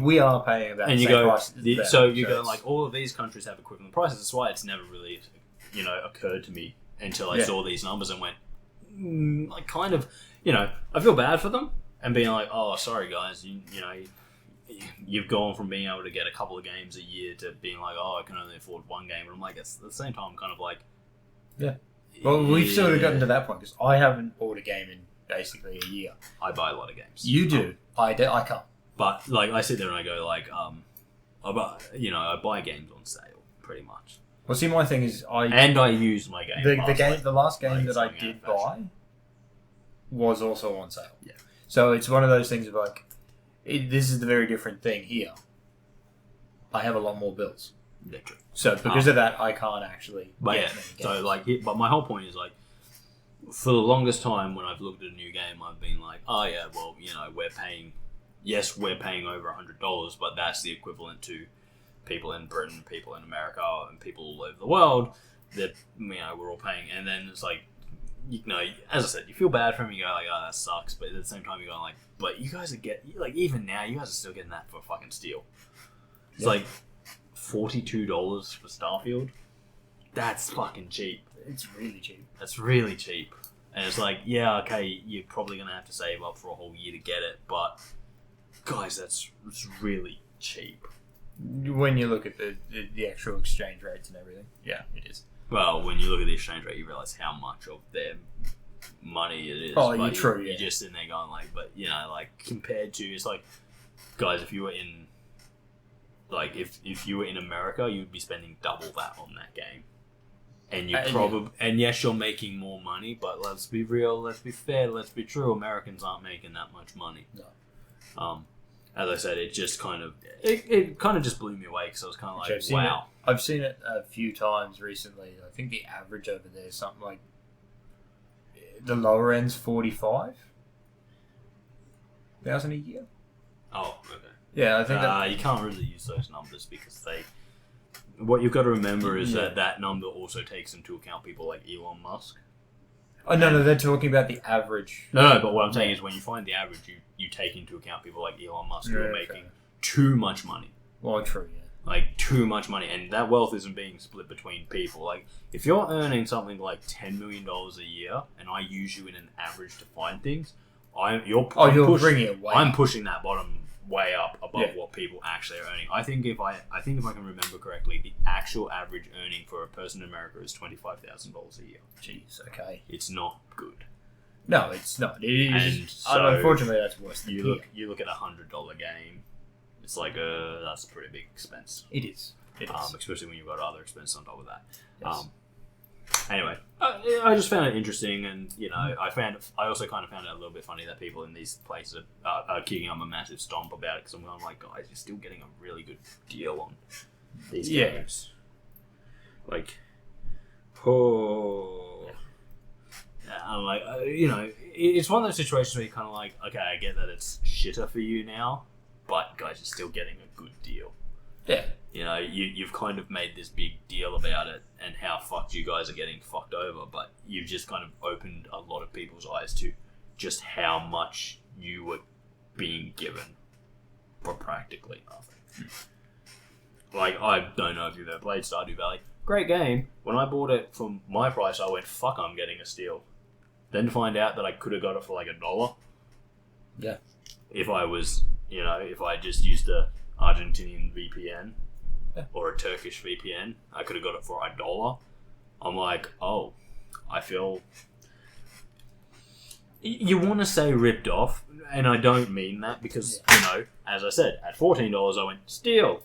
we are paying about the same price. So you go, like, all of these countries have equivalent prices. That's why it's never really, you know, occurred to me until I saw these numbers and went, like, kind of, you know, I feel bad for them and being like, oh, sorry guys, you know, you've gone from being able to get a couple of games a year to being like, oh, I can only afford one game. And I'm like, at the same time, I'm kind of like, yeah. Well, we've sort of gotten to that point because I haven't bought a game in basically a year. I buy a lot of games. You do. I can't. But, like, I sit there and I go, like, I buy games on sale, pretty much. Well, see, my thing is, I use my game. The last game that I did buy was also on sale. Yeah. So it's one of those things of like, this is the very different thing here. I have a lot more bills. Literally. So because of that, I can't actually. But get yeah. many games. So like, but my whole point is like, for the longest time when I've looked at a new game, I've been like, oh yeah, well, you know, we're paying over $100, but that's the equivalent to people in Britain, people in America, and people all over the world that, you know, we're all paying. And then it's like, you know, as I said, you feel bad for them. You go like, oh, that sucks. But at the same time, you're going like, but you guys are even now, you guys are still getting that for a fucking steal. It's like $42 for Starfield. That's fucking cheap. It's really cheap. That's really cheap. And it's like, yeah, okay, you're probably going to have to save up for a whole year to get it. But, guys, it's really cheap. When you look at the actual exchange rates and everything, yeah, it is. Well, when you look at the exchange rate, you realise how much of their money it is. Oh, you're true, You're just sitting there going like, but, you know, like, compared to, it's like, guys, if you were in, like, if you were in America, you'd be spending double that on that game. And you and yes, you're making more money, but let's be real, let's be fair, let's be true. Americans aren't making that much money. No. As I said, it just kind of just blew me away because I was kind of like, wow. I've seen it a few times recently. I think the average over there is something like the lower end's 45,000 a year. Oh, okay. Yeah, I think you can't really use those numbers because what you've got to remember is that number also takes into account people like Elon Musk. Oh, no, they're talking about the average. No, but what I'm saying is when you find the average, you take into account people like Elon Musk who are making too much money. Well, true, yeah. Like, too much money. And that wealth isn't being split between people. Like, if you're earning something like $10 million a year, and I use you in an average to find things, you're bringing it way. I'm pushing that bottom way up above what people actually are earning. I think if I can remember correctly, the actual average earning for a person in America is $25,000 a year. Jeez, okay. It's not good. No, it's not. It is. And so unfortunately, that's worse than you look at a $100 game. It's like that's a pretty big expense. It is. Especially when you've got other expenses on top of that. Yes. Anyway, I just found it interesting, and you know, I also kind of found it a little bit funny that people in these places are kicking up a massive stomp about it because I'm going like, guys, you're still getting a really good deal on these games. Like, I'm like, you know, it's one of those situations where you're kind of like, okay, I get that it's shitter for you now, but guys, you're still getting a good deal. Yeah. You know, you've kind of made this big deal about it and how fucked you guys are getting fucked over, but you've just kind of opened a lot of people's eyes to just how much you were being given for practically nothing. Like, I don't know if you've ever played Stardew Valley. Great game. When I bought it for my price, I went, fuck, I'm getting a steal. Then to find out that I could have got it for like $1. Yeah. If I was, you know, if I just used a Argentinian VPN, or a Turkish VPN. I could have got it for $1. I'm like, oh, I feel... You want to say ripped off, and I don't mean that because, as I said, at $14 I went, steal.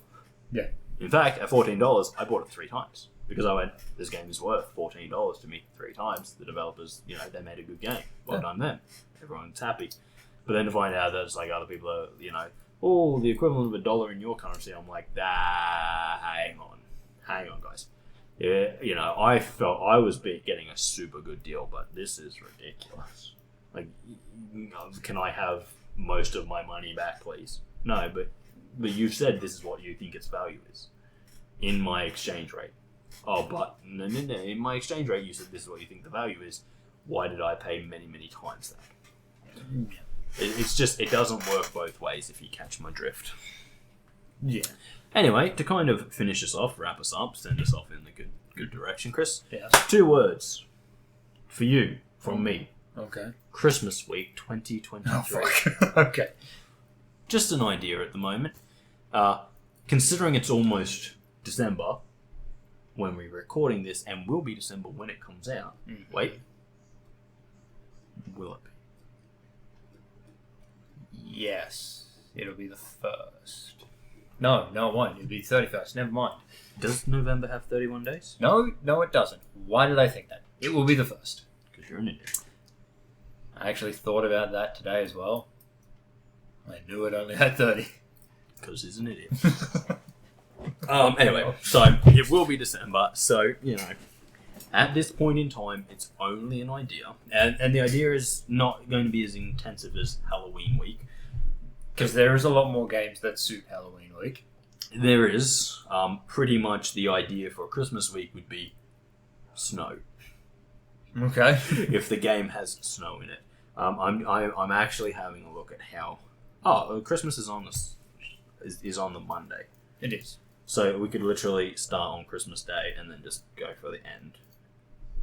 Yeah. In fact, at $14 I bought it 3 times because I went, this game is worth $14 to me 3 times. The developers, they made a good game. Well done them. Everyone's happy. But then to find out that it's like other people are, the equivalent of $1 in your currency, I'm like, hang on, guys. Yeah, I felt I was getting a super good deal, but this is ridiculous. Like, can I have most of my money back, please? No, but you've said this is what you think its value is in my exchange rate. Oh, but no. In my exchange rate, you said this is what you think the value is. Why did I pay many, many times that? It's just, it doesn't work both ways if you catch my drift. Yeah. Anyway, to kind of finish us off, wrap us up, send us off in the good direction, Kris. Yes. 2 words for you from me. Okay. Christmas week 2023. Oh, fuck. Okay. Just an idea at the moment. Considering it's almost December when we're recording this, and will be December when it comes out. Mm-hmm. Wait. Will it be? Yes. It'll be the 1st. No, it won't. It'll be 31st. Never mind. Does November have 31 days? No, it doesn't. Why did I think that? It will be the 1st. Because you're an idiot. I actually thought about that today as well. I knew it only had 30. Because he's an idiot. Anyway, so it will be December. So, at this point in time, it's only an idea. And the idea is not going to be as intensive as Halloween week. Because there is a lot more games that suit Halloween week. There is. Pretty much the idea for Christmas week would be snow. Okay. If the game has snow in it. I'm actually having a look at how... Christmas is on the Monday. It is. So we could literally start on Christmas Day and then just go for the end.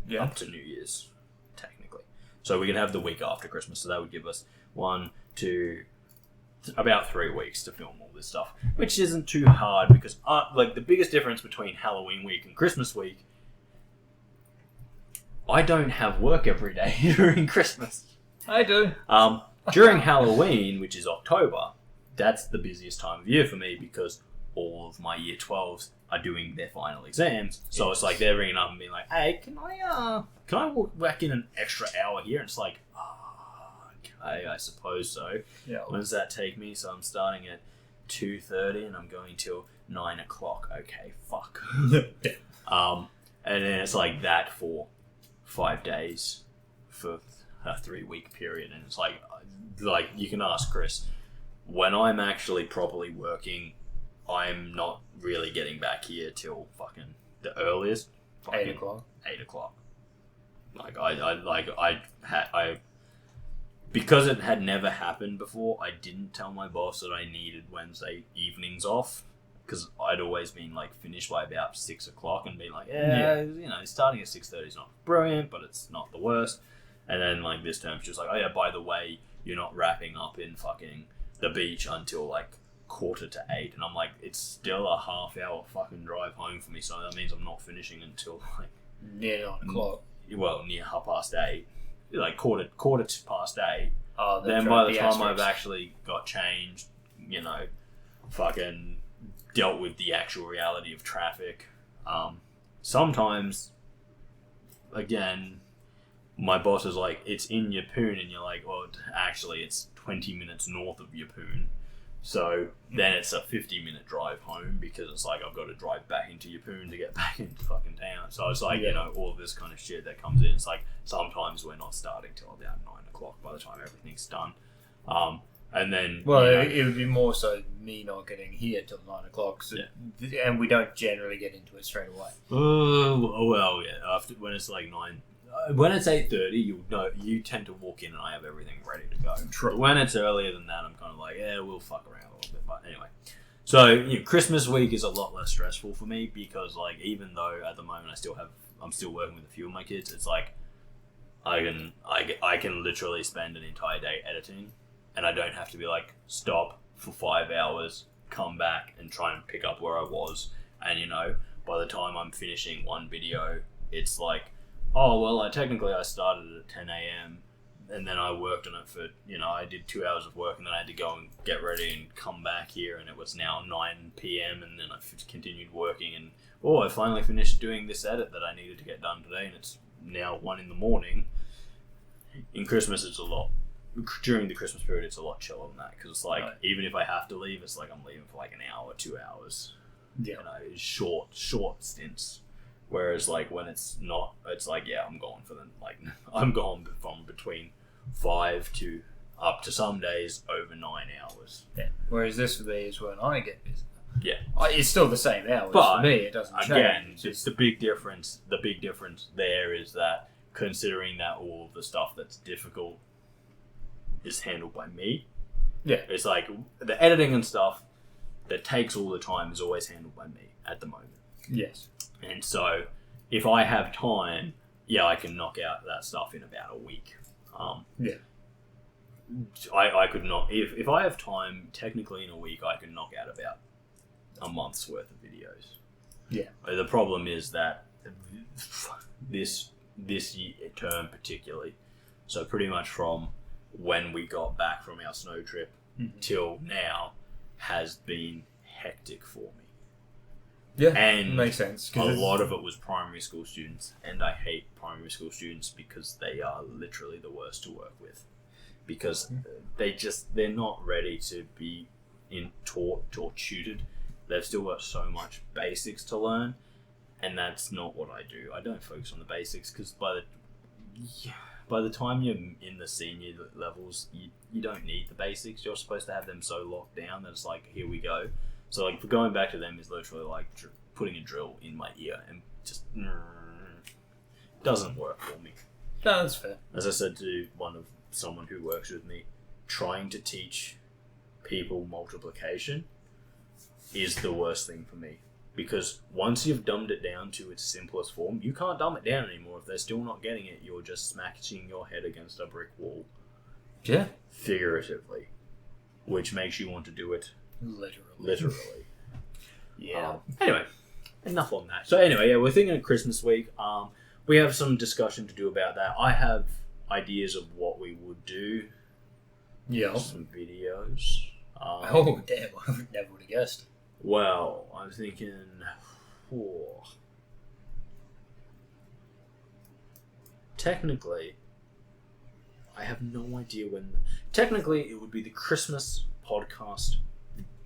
Yeah. Up to New Year's, technically. So we can have the week after Christmas. So that would give us 1, 2, about 3 weeks to film all this stuff. Which isn't too hard because, the biggest difference between Halloween week and Christmas week, I don't have work every day during Christmas. I do. During Halloween, which is October, that's the busiest time of year for me because all of my year 12s are doing their final exams. So It's like they're ringing up and being like, hey, can I walk back in an extra hour here? And it's like, okay, I suppose so. Yeah. When does that take me? So I'm starting at 2:30 and I'm going till 9 o'clock. Okay, fuck. And then it's like that for 5 days for a 3-week period. And it's like you can ask Kris, when I'm actually properly working, I'm not really getting back here till fucking the earliest. 8 o'clock. 8 o'clock. Because it had never happened before, I didn't tell my boss that I needed Wednesday evenings off. Because I'd always been finished by about 6 o'clock and been like, starting at 6:30 is not brilliant, but it's not the worst. And then this term, she was like, oh yeah, by the way, you're not wrapping up in fucking the beach until 7:45. And I'm like, it's still a half-hour fucking drive home for me, so that means I'm not finishing until near 9 o'clock. Well, near 8:30, quarter past 8. Oh, then right, by the time I've actually got changed, fucking dealt with the actual reality of traffic. Sometimes, again, my boss is like, it's in Yeppoon, and you're like, well, actually, it's 20 minutes north of Yeppoon. So then it's a 50-minute drive home because it's I've got to drive back into Yeppoon to get back into fucking town. So it's all of this kind of shit that comes in. It's sometimes we're not starting till about 9 o'clock by the time everything's done. And then... Well, it would be more so me not getting here till 9 o'clock. So, and we don't generally get into it straight away. Well, yeah. After, when it's 9... when it's 8:30, you tend to walk in and I have everything ready to go. True. But when it's earlier than that, I'm kind of we'll fuck around a little bit. But anyway. So, Christmas week is a lot less stressful for me because, even though at the moment I'm still working with a few of my kids, it's I can literally spend an entire day editing and I don't have to be stop for 5 hours, come back and try and pick up where I was And by the time I'm finishing one video, it's like, oh well, technically I started at 10 a.m. and then I worked on it for I did 2 hours of work, and then I had to go and get ready and come back here, and it was now 9 p.m. and then I continued working, and I finally finished doing this edit that I needed to get done today, and it's now 1 a.m. In Christmas, it's a lot. During the Christmas period, it's a lot chiller than that, because it's like, even if I have to leave, it's like I'm leaving for like an hour, 2 hours. Yeah. It's short stints. Whereas like when it's not, it's like, yeah, I'm gone I'm gone from between 5 to up to some days over 9 hours. Yeah. Whereas this for me is when I get busy. Yeah. It's still the same hours but for me. It doesn't change. Again, it's the big difference. The big difference there is that, considering that all of the stuff that's difficult is handled by me. Yeah. It's like the editing and stuff that takes all the time is always handled by me at the moment. Yes. And so if I have time, I can knock out that stuff in about a week. I could not, if I have time, technically in a week, I can knock out about a month's worth of videos. Yeah. The problem is that this term particularly, so pretty much from when we got back from our snow trip till now, has been hectic for me. Yeah, and makes sense. A lot of it was primary school students, and I hate primary school students because they are literally the worst to work with, because they're not ready to be taught or tutored. They've still got so much basics to learn, and that's not what I do. I don't focus on the basics, because by the time you're in the senior levels, you don't need the basics. You're supposed to have them so locked down that it's like, here we go. So like, for going back to them is literally like putting a drill in my ear, and just doesn't work for me. No, that's fair. As I said to someone who works with me, trying to teach people multiplication is the worst thing for me, because once you've dumbed it down to its simplest form, you can't dumb it down anymore. If they're still not getting it, you're just smashing your head against a brick wall. Yeah. Figuratively. Which makes you want to do it literally. Yeah. Anyway, enough on that. So anyway, we're thinking of Christmas week. We have some discussion to do about that. I have ideas of what we would do. Yeah. Some videos. Oh, damn. I would never would have guessed. Well, I'm thinking... Technically, I have no idea when... Technically, it would be the Christmas podcast,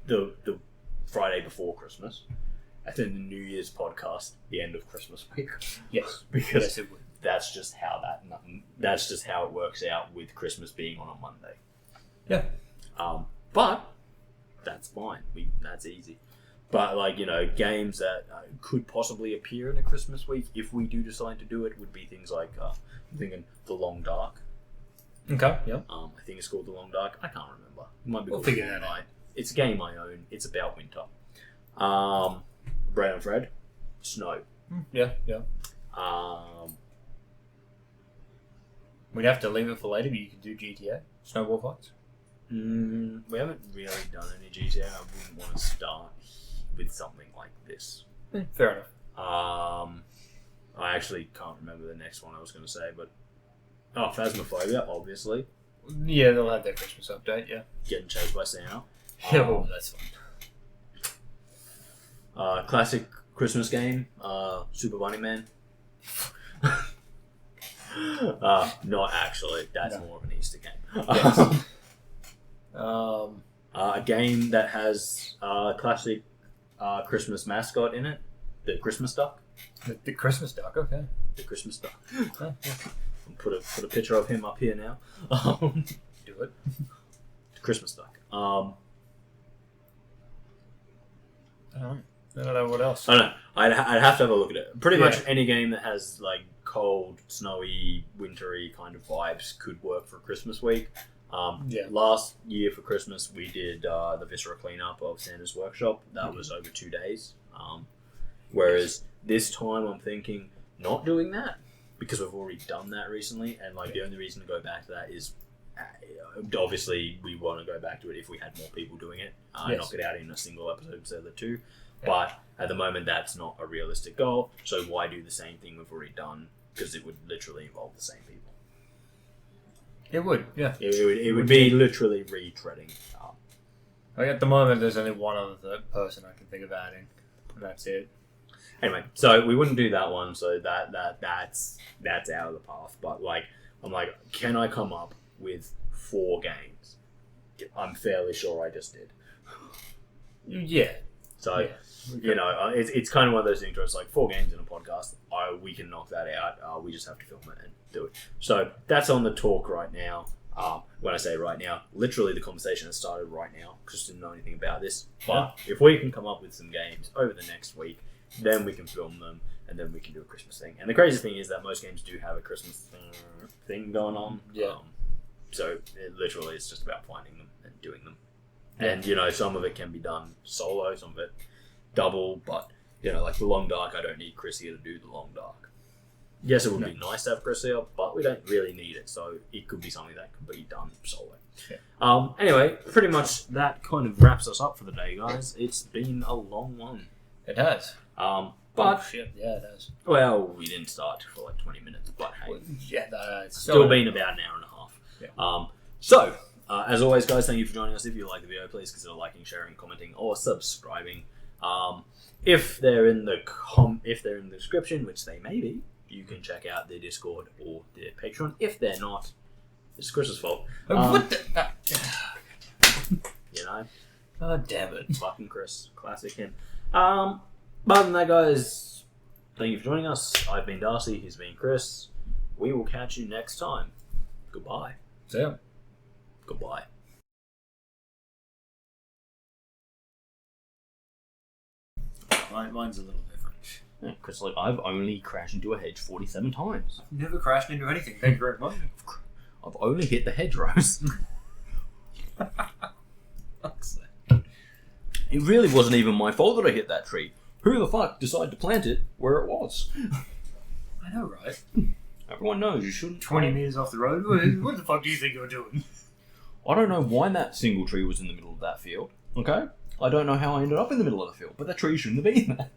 the Friday before Christmas, and then the New Year's podcast, the end of Christmas week. Yes. Because yes, it would. That's just how it works out, with Christmas being on a Monday. Yeah. But that's fine. That's easy. But games that could possibly appear in a Christmas week, if we do decide to do it, would be things like I'm thinking The Long Dark. Okay. Yeah. I think it's called The Long Dark. I can't remember. It might be. We'll figure that out. It's a game I own. It's about winter. Brad and Fred. Snow. Yeah. Yeah. We'd have to leave it for later, but you could do GTA, Snowball Fights. We haven't really done any GTA. I wouldn't want to start with something like this. Fair enough. I actually can't remember the next one I was going to say, but Phasmophobia, obviously. Yeah, they'll have their Christmas update. Yeah. Getting chased by Santa. Oh, that's fun. Classic Christmas game, Super Bunny Man. Not actually. That's more of an Easter game. Yes. A game that has classic Christmas mascot in it, the Christmas duck. The Christmas duck. Okay. The Christmas duck. Yeah. I'll put a picture of him up here now. Do it. The Christmas duck. I don't know what else. I don't know. I'd have to have a look at it. Pretty much any game that has like cold, snowy, wintry kind of vibes could work for Christmas week. Last year for Christmas we did the viscera cleanup of Santa's workshop. That was over 2 days. Whereas this time I'm thinking not doing that, because we've already done that recently, and the only reason to go back to that is obviously we want to go back to it if we had more people doing it. Knock it out in a single episode instead of the two. But at the moment, that's not a realistic goal. So why do the same thing we've already done? Because it would literally involve the same people. It would, yeah. It would be literally retreading. Like at the moment, there's only one other person I can think of adding, and that's it. Anyway, so we wouldn't do that one. So that's out of the path. But like, I'm like, can I come up with 4 games? I'm fairly sure I just did. Yeah. So, you know, it's kind of one of those things where it's like 4 games in a podcast. We can knock that out. We just have to film it and do it. So that's on the talk right now. When I say right now, literally the conversation has started right now because I didn't know anything about this. But if we can come up with some games over the next week, then we can film them and then we can do a Christmas thing. And the crazy thing is that most games do have a Christmas thing going on. Yeah. So it literally is just about finding them and doing them. And, you know, some of it can be done solo, some of it double, but, you know, like the Long Dark, I don't need Kris here to do the Long Dark. Yes, it would be nice to have Kris here, but we don't really need it, so it could be something that could be done solo. Yeah. Anyway, pretty much that kind of wraps us up for the day, guys. It's been a long one. It has. But shit, yeah, it has. Well, we didn't start for like 20 minutes, but hey, it's still been about an hour and a half. Yeah. So, as always, guys, thank you for joining us. If you like the video, please consider liking, sharing, commenting, or subscribing. If they're in the description, which they may be, you can check out their Discord or their Patreon. If they're not, it's Chris's fault. What the? You know? Oh, damn it. Fucking Kris. Classic him. Other than that, guys, thank you for joining us. I've been Darcy. He's been Kris. We will catch you next time. Goodbye. See ya. Goodbye. Mine's a little different. Yeah, Kris, like, I've only crashed into a hedge 47 times. I've never crashed into anything. Thank you very much. I've only hit the hedgerows. It really wasn't even my fault that I hit that tree. Who the fuck decided to plant it where it was? I know, right? Everyone knows you shouldn't. 20 metres off the road? What the fuck do you think you're doing? I don't know why that single tree was in the middle of that field, okay? I don't know how I ended up in the middle of the field, but that tree shouldn't have been there.